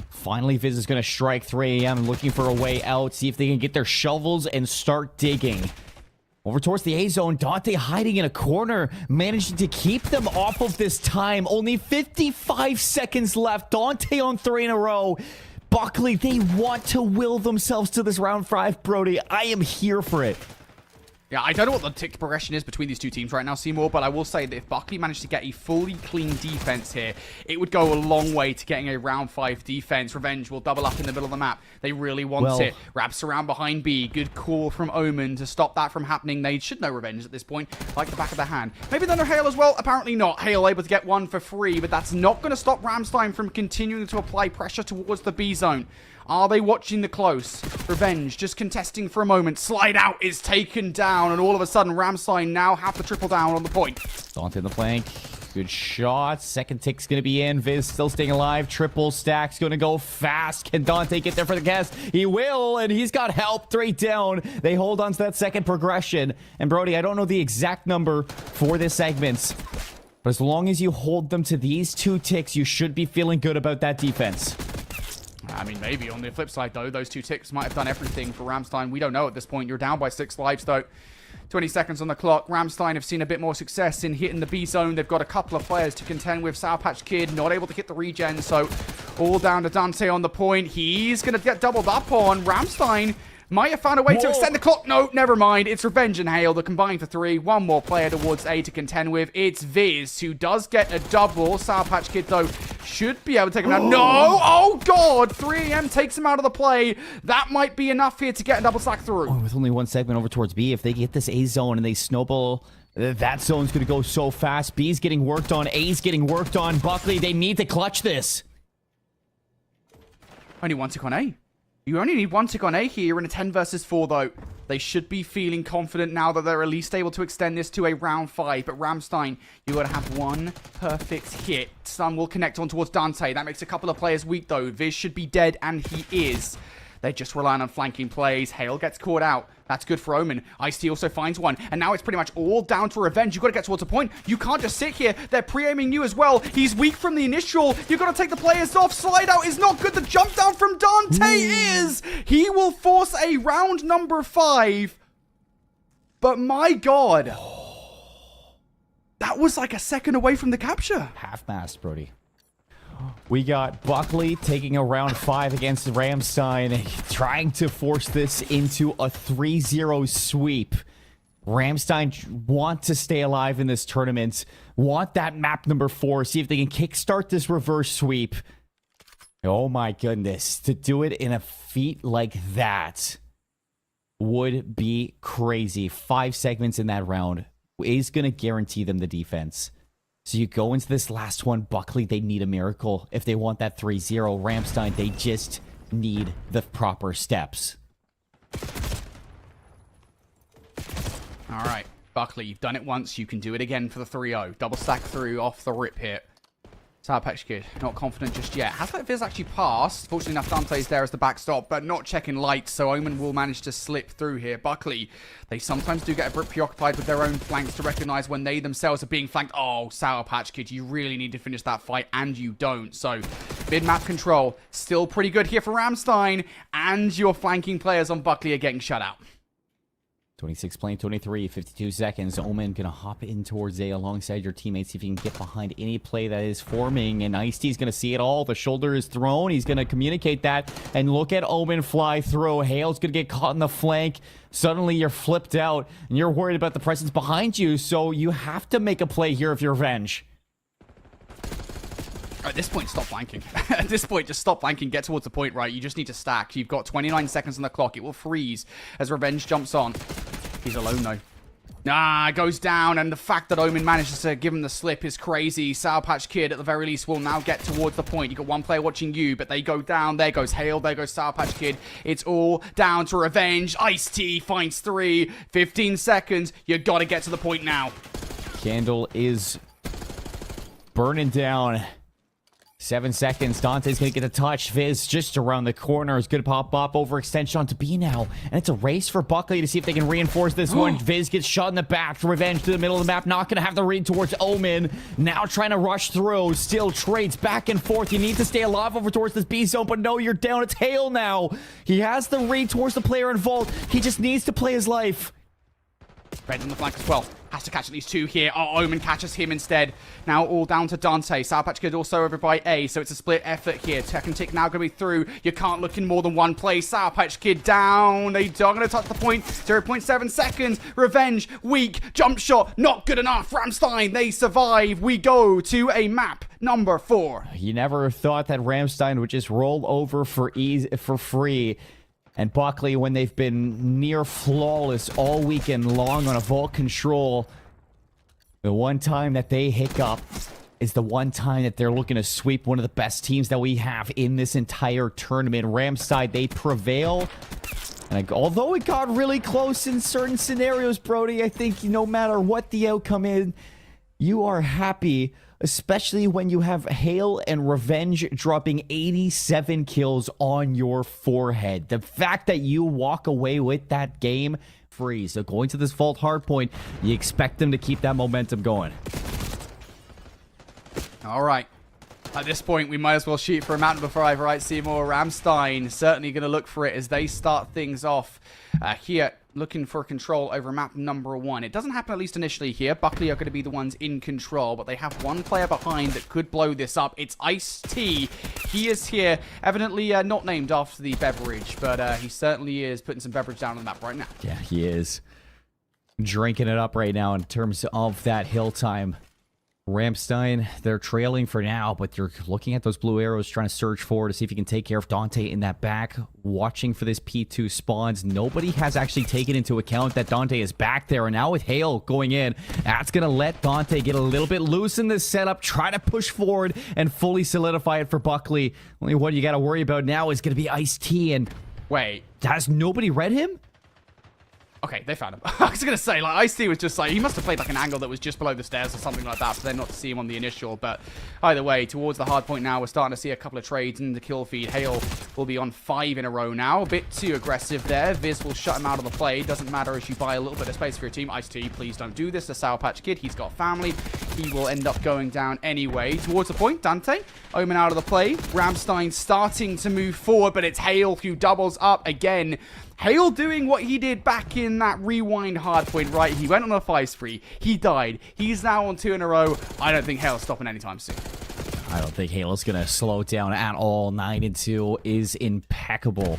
Finally, Viz is going to strike 3am, looking for a way out. See if they can get their shovels and start digging. Over towards the A zone, Dante hiding in a corner, managing to keep them off of this time. Only 55 seconds left. Dante on 3 in a row. Buckley, they want to will themselves to this round 5, Brody. I am here for it. Yeah, I don't know what the tick progression is between these two teams right now, Seymour, but I will say that if Buckley managed to get a fully clean defense here, it would go a long way to getting a round 5 defense. Revenge will double up in the middle of the map. They really want it. Wraps around behind B. Good call from Omen to stop that from happening. They should know Revenge at this point, like the back of their hand. Maybe they're no Hale as well. Apparently not. Hale able to get 1 for free, but that's not going to stop Ramstein from continuing to apply pressure towards the B zone. Are they watching the close? Revenge just contesting for a moment. Slide out is taken down, and all of a sudden, Ramstein now have to triple down on the point. Dante in the flank. Good shot. Second tick's going to be in. Viz still staying alive. Triple stack's going to go fast. Can Dante get there for the cast? He will, and he's got help. 3 down. They hold on to that second progression. And Brody, I don't know the exact number for this segment, but as long as you hold them to these 2 ticks, you should be feeling good about that defense. I mean, maybe. On the flip side, though, those 2 ticks might have done everything for Ramstein. We don't know at this point. You're down by 6 lives, though. 20 seconds on the clock. Ramstein have seen a bit more success in hitting the B zone. They've got a couple of players to contend with. Sour Patch Kid not able to hit the regen, so all down to Dante on the point. He's going to get doubled up on. Ramstein might have found a way to extend the clock. No, never mind. It's Revenge and Hale. They're combined for 3. One more player towards A to contend with. It's Viz, who does get a double. Sour Patch Kid, though, should be able to take him down. No! Oh, God! 3 AM takes him out of the play. That might be enough here to get a double stack through. Oh, with only one segment over towards B, if they get this A zone and they snowball, that zone's going to go so fast. B's getting worked on. A's getting worked on. Buckley, they need to clutch this. Only one tick on A. You only need one tick on A here. You're in a 10 versus 4, though. They should be feeling confident now that they're at least able to extend this to a round 5. But Ramstein, you got to have one perfect hit. Sun will connect on towards Dante. That makes a couple of players weak, though. Viz should be dead, and he is. They're just relying on flanking plays. Hale gets caught out. That's good for Omen. Ice-T also finds one. And now it's pretty much all down to revenge. You've got to get towards a point. You can't just sit here. They're pre-aiming you as well. He's weak from the initial. You've got to take the players off. Slide out is not good. The jump down from Dante is. He will force a round number 5. But my God. That was like a second away from the capture. Half-mast, Brody. We got Buckley taking a round 5 against Ramstein, trying to force this into a 3-0 sweep. Ramstein want to stay alive in this tournament, want that map number 4, see if they can kickstart this reverse sweep. Oh my goodness, to do it in a feat like that would be crazy. 5 segments in that round is going to guarantee them the defense. So you go into this last one, Buckley, they need a miracle. If they want that 3-0, Ramstein, they just need the proper steps. All right, Buckley, you've done it once. You can do it again for the 3-0. Double stack through off the rip here. Sour Patch Kid, not confident just yet. Has that Viz actually passed? Fortunately enough, Dante's there as the backstop, but not checking lights, so Omen will manage to slip through here. Buckley, they sometimes do get a bit preoccupied with their own flanks to recognize when they themselves are being flanked. Oh, Sour Patch Kid, you really need to finish that fight, and you don't. So, mid-map control, still pretty good here for Ramstein, and your flanking players on Buckley are getting shut out. 26 playing 23, 52 seconds. Omen gonna hop in towards A alongside your teammates, see if you can get behind any play that is forming. And Ice-T's gonna see it all. The shoulder is thrown. He's gonna communicate that. And look at Omen fly through. Hale's gonna get caught in the flank. Suddenly you're flipped out and you're worried about the presence behind you. So you have to make a play here if you're Revenge. At this point, stop flanking. At this point, just stop flanking. Get towards the point, right? You just need to stack. You've got 29 seconds on the clock. It will freeze as Revenge jumps on. He's alone, though. Goes down, and the fact that Omen manages to give him the slip is crazy. Sour Patch Kid, at the very least, will now get towards the point. You've got one player watching you, but they go down. There goes Hale. There goes Sour Patch Kid. It's all down to Revenge. Ice-T finds 3. 15 seconds. You got to get to the point now. Candle is burning down. 7 seconds. Dante's going to get a touch. Viz just around the corner is going to pop up. Overextension onto B now. And it's a race for Buckley to see if they can reinforce this one. Viz gets shot in the back. Revenge to the middle of the map. Not going to have the read towards Omen. Now trying to rush through. Still trades back and forth. You need to stay alive over towards this B zone. But no, you're down. It's Hale now. He has the read towards the player involved. He just needs to play his life. Red on the flank as well. Has to catch at least 2 here. Oh, Omen catches him instead. Now all down to Dante. Sour Patch Kid also over by A, so it's a split effort here. Tech and Tick now going to be through. You can't look in more than one place. Sour Patch Kid down. They are going to touch the point. 0.7 seconds. Revenge. Weak. Jump shot. Not good enough. Ramstein, they survive. We go to a map number 4. You never thought that Ramstein would just roll over for free. And Buckley, when they've been near flawless all weekend long on a vault control, the one time that they hiccup is the one time that they're looking to sweep one of the best teams that we have in this entire tournament. Ramstein, they prevail. And although it got really close in certain scenarios, Brody, I think no matter what the outcome is, you are happy, especially when you have Hale and Revenge dropping 87 kills on your forehead. The fact that you walk away with that game free. So going to this vault hardpoint, you expect them to keep that momentum going. All right. At this point, we might as well shoot for a map number 5, right, Seymour? Ramstein certainly going to look for it as they start things off here, looking for control over map number 1. It doesn't happen, at least initially here. Buckley are going to be the ones in control, but they have one player behind that could blow this up. It's Ice-T. He is here, evidently not named after the beverage, but he certainly is putting some beverage down on the map right now. Yeah, he is drinking it up right now in terms of that hill time. Ramstein, they're trailing for now, but you're looking at those blue arrows trying to search forward to see if you can take care of Dante in that back, watching for this P2 spawns. Nobody has actually taken into account that Dante is back there, and now with Hale going in, that's going to let Dante get a little bit loose in this setup, try to push forward and fully solidify it for Buckley. Only what you got to worry about now is going to be Ice-T, and wait, has nobody read him? Okay, they found him. I was going to say, like, Ice-T was just like, he must have played like an angle that was just below the stairs or something like that, for them not to see him on the initial. But either way, towards the hard point now, we're starting to see a couple of trades in the kill feed. Hale will be on 5 in a row now. A bit too aggressive there. Viz will shut him out of the play. Doesn't matter as you buy a little bit of space for your team. Ice-T, please don't do this. The Sour Patch Kid, he's got family. He will end up going down anyway. Towards the point, Dante, Omen out of the play. Ramstein starting to move forward, but it's Hale who doubles up again. Hale doing what he did back in that rewind hardpoint, right? He went on a 5 spree. He died. He's now on 2 in a row. I don't think Hale's stopping anytime soon. I don't think Hale's going to slow down at all. 9-2 is impeccable.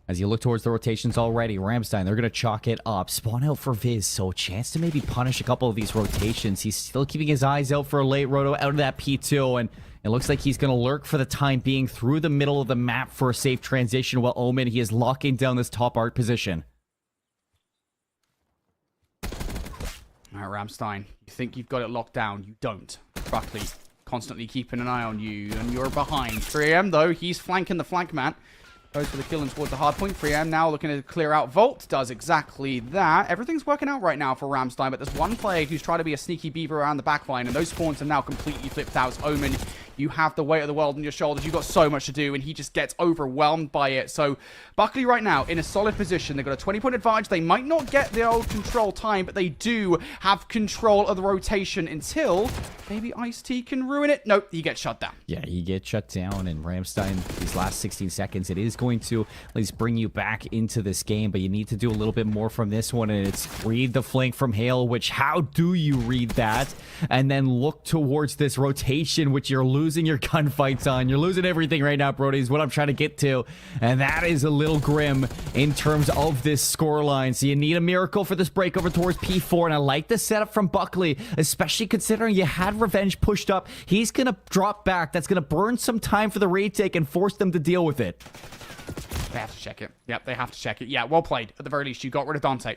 As you look towards the rotations already, Ramstein, they're going to chalk it up. Spawn out for Viz, so a chance to maybe punish a couple of these rotations. He's still keeping his eyes out for a late roto out of that P2, and it looks like he's going to lurk for the time being through the middle of the map for a safe transition, while Omen, he is locking down this top art position. All right, Ramstein, you think you've got it locked down. You don't. Buckley constantly keeping an eye on you, and you're behind. 3am, though, he's flanking the flank man. Goes for the kill and towards the hard point. 3am now looking to clear out Volt. Does exactly that. Everything's working out right now for Ramstein, but there's one player who's trying to be a sneaky beaver around the backline, and those spawns have now completely flipped out. Omen, you have the weight of the world on your shoulders. You've got so much to do, and he just gets overwhelmed by it. So Buckley right now in a solid position. They've got a 20-point advantage. They might not get the old control time, but they do have control of the rotation until maybe Ice-T can ruin it. Nope, he gets shut down. Yeah, he gets shut down, and Ramstein, these last 16 seconds, it is going to at least bring you back into this game, but you need to do a little bit more from this one, and it's read the flank from Hale, which how do you read that? And then look towards this rotation, which you're losing your gunfights on. You're losing everything right now, Brody, is what I'm trying to get to, and that is a little grim in terms of this scoreline. So you need a miracle for this breakover towards P4, and I like the setup from Buckley, especially considering you had Revenge pushed up. He's going to drop back. That's going to burn some time for the retake and force them to deal with it. They have to check it. Yep, they have to check it. Yeah, well played. At the very least, you got rid of Dante.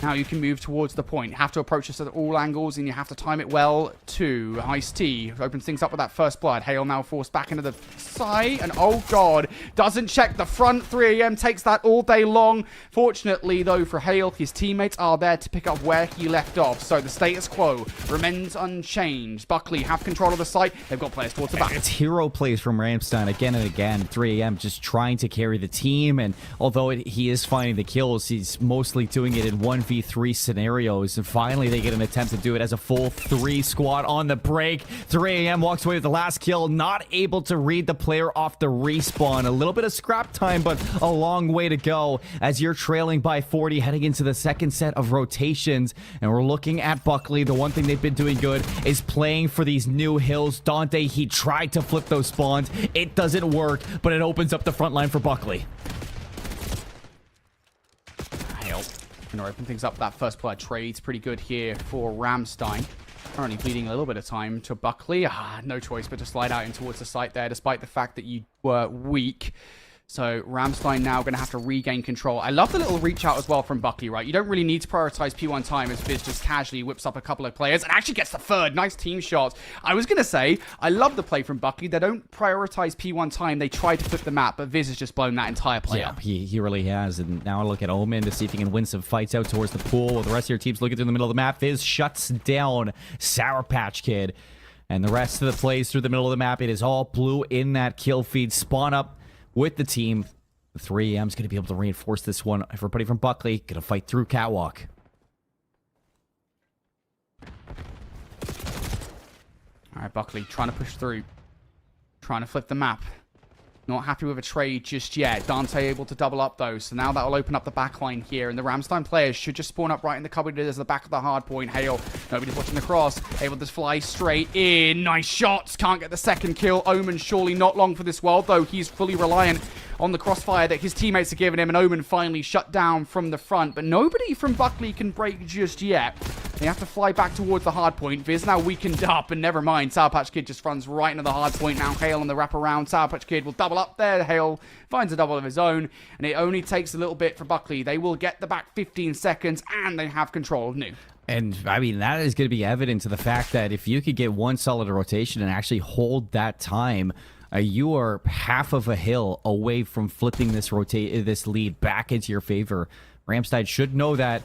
Now you can move towards the point. You have to approach this at all angles, and you have to time it well too. Ice-T opens things up with that first blood. Hale now forced back into the side, and oh god, doesn't check the front. 3am takes that all day long. Fortunately, though, for Hale, his teammates are there to pick up where he left off, so the status quo remains unchanged. Buckley have control of the site. They've got players towards the back. It's hero plays from Ramstein again and again. 3am just trying to carry the team, and although he is finding the kills, he's mostly doing it in 1v3 scenarios, and finally they get an attempt to do it as a full 3 squad on the break. 3am walks away with the last kill, not able to read the player off the respawn. A little bit of scrap time, but a long way to go as you're trailing by 40 heading into the second set of rotations. And we're looking at Buckley. The one thing they've been doing good is playing for these new hills. Dante, he tried to flip those spawns. It doesn't work, but it opens up the front line for Buckley. Going to open things up. That first player trade's pretty good here for Ramstein. Currently bleeding a little bit of time to Buckley. No choice but to slide out in towards the site there, despite the fact that you were weak. So Ramstein now going to have to regain control. I love the little reach out as well from Buckley, right? You don't really need to prioritize P1 time as Viz just casually whips up a couple of players and actually gets the third. Nice team shots. I was going to say, I love the play from Buckley. They don't prioritize P1 time. They try to flip the map, but Viz has just blown that entire play up. He really has. And now look at Omen to see if he can win some fights out towards the pool. While the rest of your team's looking through the middle of the map, Viz shuts down Sour Patch Kid. And the rest of the plays through the middle of the map, it is all blue in that kill feed. Spawn up with the team. 3am's going to be able to reinforce this one. Everybody from Buckley going to fight through Catwalk. All right, Buckley trying to push through. Trying to flip the map. Not happy with a trade just yet. Dante able to double up, though. So now that will open up the backline here. And the Ramstein players should just spawn up right in the cupboard as the back of the hard point. Hale, nobody's watching the cross. Able to fly straight in. Nice shots. Can't get the second kill. Omen surely not long for this world, though. He's fully reliant on the crossfire that his teammates are giving him, and Omen finally shut down from the front. But nobody from Buckley can break just yet. They have to fly back towards the hard point. Viz now weakened up, and never mind. Sour Patch Kid just runs right into the hard point now. Hale on the wraparound. Sour Patch Kid will double up there. Hale finds a double of his own, and it only takes a little bit for Buckley. They will get the back 15 seconds, and they have control of Nu. And, I mean, that is going to be evident to the fact that if you could get one solid rotation and actually hold that time, you are half of a hill away from flipping this lead back into your favor. Ramstein should know that,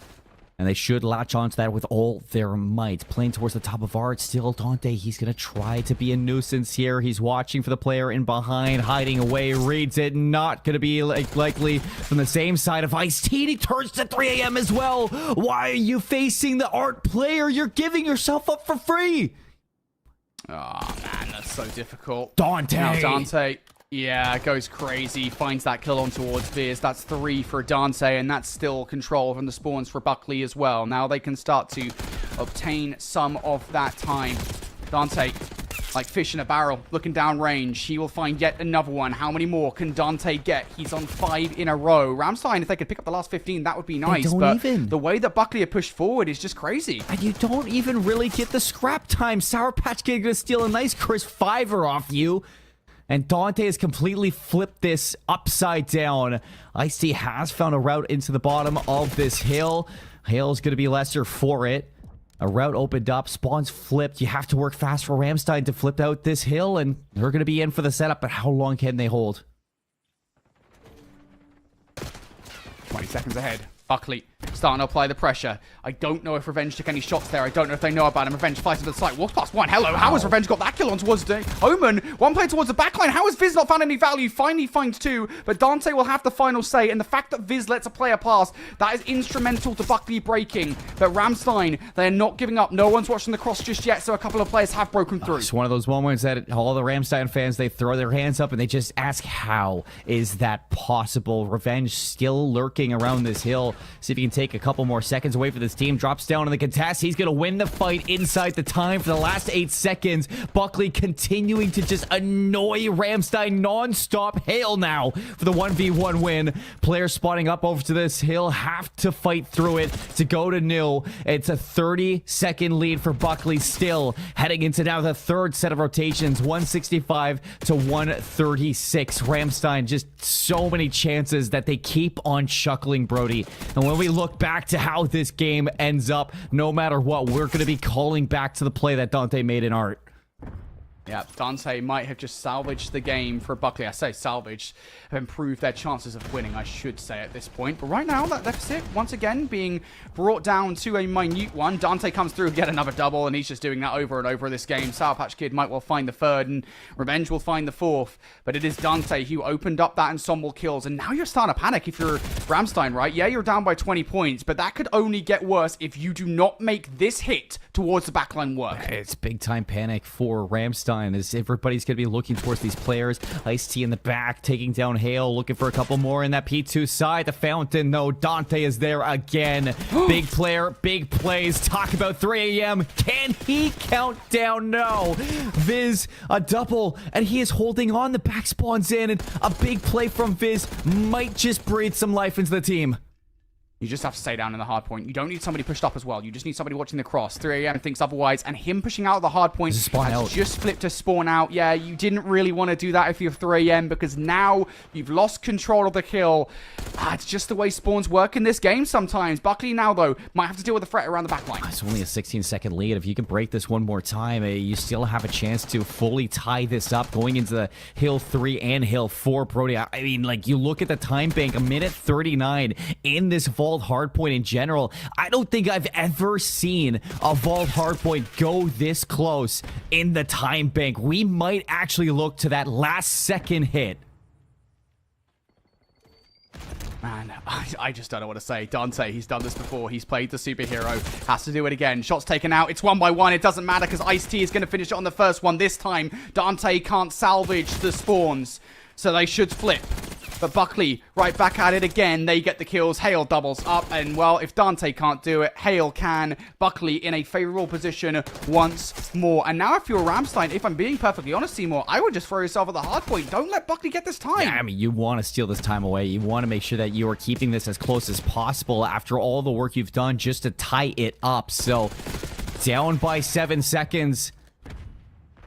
and they should latch onto that with all their might. Playing towards the top of art, still Dante. He's going to try to be a nuisance here. He's watching for the player in behind, hiding away, reads it. Not going to be likely from the same side of Ice-T. He turns to 3 AM as well. Why are you facing the art player? You're giving yourself up for free. Oh, man, that's so difficult. Dante. Now Dante, yeah, goes crazy. Finds that kill on towards Viz. That's 3 for Dante, and that's still control from the spawns for Buckley as well. Now they can start to obtain some of that time. Dante, like fish in a barrel, looking down range. He will find yet another one. How many more can Dante get? He's on 5 in a row. Ramstein, if they could pick up the last 15, that would be nice. But the way that Buckley are pushed forward is just crazy. And you don't even really get the scrap time. Sour Patch Kid gonna steal a nice crisp 5er off you. And Dante has completely flipped this upside down. Ice-T has found a route into the bottom of this hill. Hale's going to be lesser for it. A route opened up. Spawns flipped. You have to work fast for Ramstein to flip out this hill. And they're going to be in for the setup. But how long can they hold? 20 seconds ahead. Buckley starting to apply the pressure. I don't know if Revenge took any shots there. I don't know if they know about him. Revenge flies to the site. Wolf +1. Hello. How has Revenge got that kill on towards the Omen? One play towards the backline. How has Viz not found any value? Finally finds 2, but Dante will have the final say. And the fact that Viz lets a player pass, that is instrumental to Buckley breaking. But Ramstein, they're not giving up. No one's watching the cross just yet, so a couple of players have broken through. It's one of those moments that all the Ramstein fans, they throw their hands up and they just ask, how is that possible? Revenge still lurking around this hill. See if he can take a couple more seconds away for this team. Drops down in the contest. He's going to win the fight inside the time for the last 8 seconds. Buckley continuing to just annoy Ramstein non-stop. Hale now for the 1v1 win. Players spotting up over to this hill. Have to fight through it to go to nil. It's a 30-second lead for Buckley still. Heading into now the third set of rotations. 165 to 136. Ramstein just so many chances that they keep on shuckling Brody. And when we look back to how this game ends up, no matter what, we're going to be calling back to the play that Dante made in art. Yeah, Dante might have just salvaged the game for Buckley. I say salvaged, have improved their chances of winning, I should say, at this point. But right now, that deficit, once again, being brought down to a minute one. Dante comes through, get another double, and he's just doing that over and over this game. Sour Patch Kid might well find the 3rd, and Revenge will find the 4th. But it is Dante who opened up that ensemble kills, and now you're starting to panic if you're Ramstein, right? Yeah, you're down by 20 points, but that could only get worse if you do not make this hit towards the backline work. It's big-time panic for Ramstein as everybody's going to be looking towards these players. Ice-T in the back, taking down Hale, looking for a couple more in that P2 side. The fountain, though, Dante is there again. Big player, big plays. Talk about 3 AM. Can he count down? No. Viz, a double, and he is holding on. The back spawns in, and a big play from Viz might just breathe some life into the team. You just have to stay down in the hard point. You don't need somebody pushed up as well. You just need somebody watching the cross. 3 AM thinks otherwise, and him pushing out the hard point has just flipped to spawn out. Yeah, you didn't really want to do that if you're 3 AM, because now you've lost control of the kill. It's just the way spawns work in this game sometimes. Buckley now, though, might have to deal with the threat around the back line. It's only a 16-second lead. If you can break this one more time, you still have a chance to fully tie this up going into the Hill 3 and Hill 4, Brody. I mean, like, you look at the time bank, a minute 39 in this vault hardpoint in general. I don't think I've ever seen a vault hardpoint go this close in the time bank. We might actually look to that last second hit. Man, I just don't know what to say. Dante, he's done this before. He's played the superhero. Has to do it again. Shots taken out. It's 1 by 1. It doesn't matter because Ice-T is going to finish it on the first one. This time, Dante can't salvage the spawns. So they should flip. But Buckley right back at it again. They get the kills. Hale doubles up. And, well, if Dante can't do it, Hale can. Buckley in a favorable position once more. And now if you're Ramstein, if I'm being perfectly honest, Seymour, I would just throw yourself at the hard point. Don't let Buckley get this time. Yeah, I mean, you want to steal this time away. You want to make sure that you are keeping this as close as possible after all the work you've done just to tie it up. So, down by 7 seconds.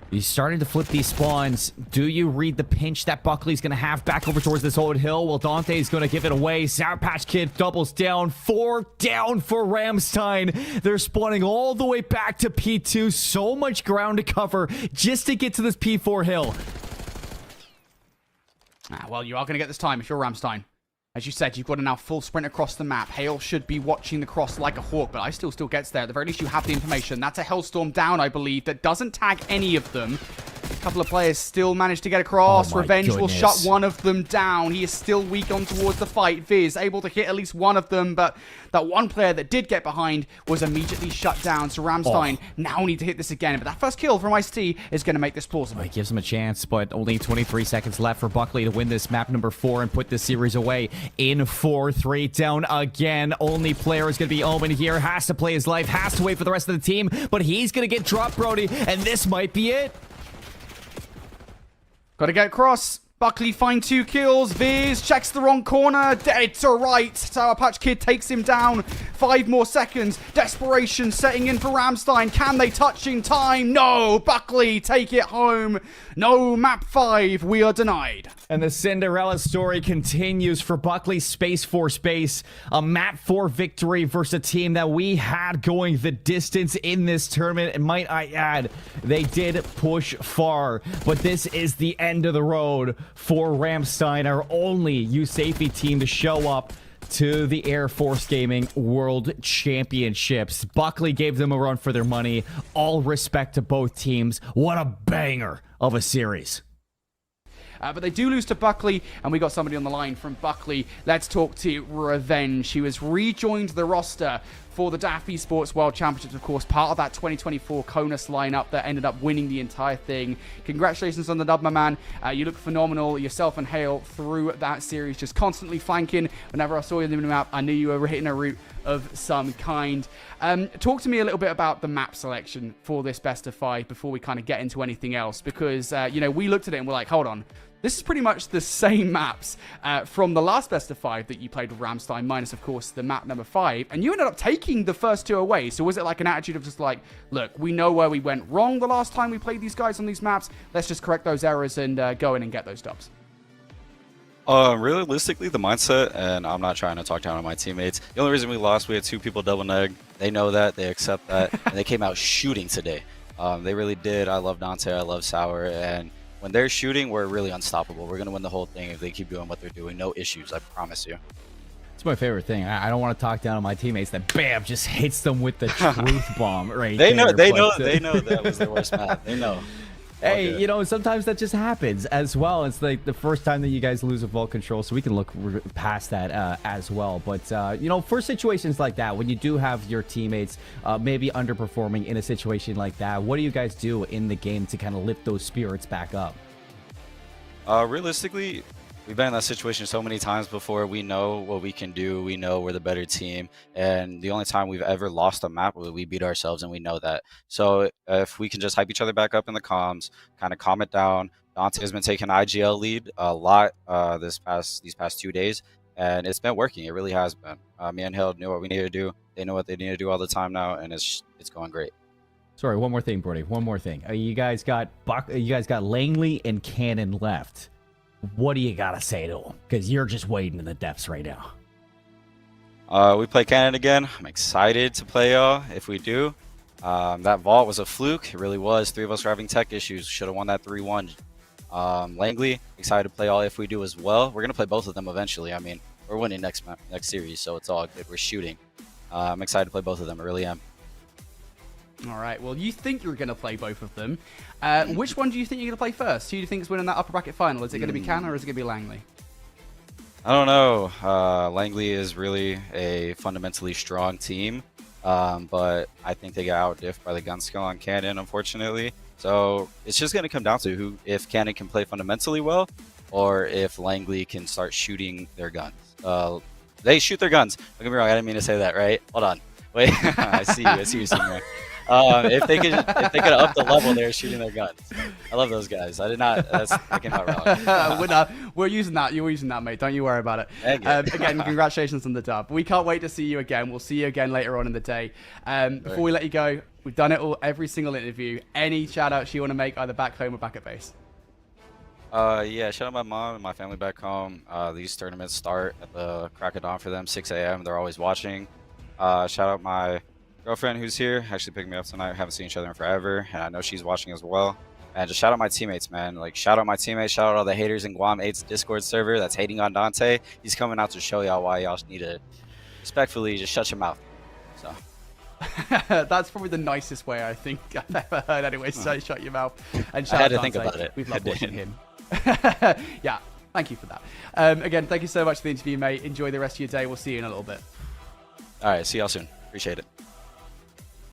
He's starting to flip these spawns. Do you read the pinch that Buckley's going to have back over towards this old hill? Well, Dante's going to give it away. Sour Patch Kid doubles down. 4 down for Ramstein. They're spawning all the way back to P2. So much ground to cover just to get to this P4 hill. Well, you are going to get this time if you're Ramstein. As you said, you've got to now full sprint across the map. Hale should be watching the cross like a hawk, but I still gets there. At the very least, you have the information. That's a Hellstorm down, I believe, that doesn't tag any of them. A couple of players still managed to get across. Oh Revenge will goodness. shut one of them down. He is still weak on towards the fight. Viz able to hit at least one of them, but that one player that did get behind was immediately shut down. So Ramstein now need to hit this again. But that first kill from Ice-T is going to make this plausible. It gives him a chance, but only 23 seconds left for Buckley to win this map number 4 and put this series away in 4-3 down again. Only player is going to be Omen here. Has to play his life, has to wait for the rest of the team, but he's going to get dropped, Brody, and this might be it. Got to get across. Buckley find 2 kills. Viz checks the wrong corner. Dead to right. Sour Patch Kid takes him down. 5 more seconds. Desperation setting in for Ramstein. Can they touch in time? No. Buckley take it home. No, map 5. We are denied. And the Cinderella story continues for Buckley Space for Space. A map 4 victory versus a team that we had going the distance in this tournament. And might I add, they did push far. But this is the end of the road for Ramstein, our only USAFE team to show up to the Air Force Gaming World Championships. Buckley gave them a run for their money. All respect to both teams. What a banger of a series. But they do lose to Buckley, and we got somebody on the line from Buckley. Let's talk to Revenge. He was rejoined the roster for the DAF Esports World Championships, of course, part of that 2024 CONUS lineup that ended up winning the entire thing. Congratulations on the dub, my man. You look phenomenal, yourself and Hale, through that series, just constantly flanking. Whenever I saw you in the map, I knew you were hitting a route of some kind. Talk to me a little bit about the map selection for this best of 5 before we kind of get into anything else, because, you know, we looked at it and we're like, hold on. This is pretty much the same maps from the last best of 5 that you played with Ramstein, minus, of course, the map number 5. And you ended up taking the first 2 away. So was it like an attitude of just like, look, we know where we went wrong the last time we played these guys on these maps. Let's just correct those errors and go in and get those dubs. Realistically, the mindset, and I'm not trying to talk down on my teammates, the only reason we lost, we had 2 people double neg. They know that, they accept that, and they came out shooting today. They really did. I love Dante, I love Sour, and when they're shooting, we're really unstoppable. We're going to win the whole thing if they keep doing what they're doing. No issues, I promise you. It's my favorite thing. I don't want to talk down on my teammates that bam just hits them with the truth bomb right They there. know that was their worst map. They know. Hey, you know, sometimes that just happens as well. It's like the first time that you guys lose a vault control, so we can look past that as well. But, you know, for situations like that, when you do have your teammates maybe underperforming in a situation like that, what do you guys do in the game to kind of lift those spirits back up? Realistically, we've been in that situation so many times before. We know what we can do. We know we're the better team. And the only time we've ever lost a map, we beat ourselves, and we know that. So if we can just hype each other back up in the comms, kind of calm it down. Dante has been taking IGL lead a lot these past 2 days, and it's been working. It really has been. Me and Hill knew what we needed to do. They know what they need to do all the time now, and it's going great. Sorry, one more thing, Brody. One more thing. You guys got Langley and Cannon left. What do you gotta say to them? Because you're just waiting in the depths right now. We play Cannon again. I'm excited to play y'all if we do. That vault was a fluke. It really was. 3 of us were having tech issues. Should have won that 3-1. Langley, excited to play all if we do as well. We're going to play both of them eventually. I mean, we're winning next series, so it's all good. We're shooting. I'm excited to play both of them. I really am. All right, well, you think you're going to play both of them. Which one do you think you're going to play first? Who do you think is winning that upper bracket final? Is it going to be Cannon or is it going to be Langley? I don't know. Langley is really a fundamentally strong team, but I think they got outdiffed by the gun skill on Cannon, unfortunately. So it's just going to come down to if Cannon can play fundamentally well, or if Langley can start shooting their guns. They shoot their guns. Don't get me wrong, I didn't mean to say that, right? Hold on. Wait, I see you, senior. If they could up the level, they're shooting their guns. I love those guys. I did not. I came out wrong. We're using that. You're using that, mate. Don't you worry about it. Again, congratulations on the dub. We can't wait to see you again. We'll see you again later on in the day. Before we let you go, we've done it all, every single interview. Any shout outs you want to make, either back home or back at base? Yeah, shout out my mom and my family back home. These tournaments start at the crack of dawn for them, 6 a.m. They're always watching. Shout out my girlfriend who's here, actually picked me up tonight. Haven't seen each other in forever, and I know she's watching as well. And just shout out my teammates, man. Like, shout out my teammates, shout out all the haters in Guam 8's Discord server that's hating on Dante. He's coming out to show y'all why y'all need to respectfully just shut your mouth. So that's probably the nicest way I think I've ever heard anyway. So shut your mouth and shout I had out to think Dante. about it. We've loved watching him. Yeah, thank you for that. Again, thank you so much for the interview, mate. Enjoy the rest of your day. We'll see you in a little bit. All right, see y'all soon. Appreciate it.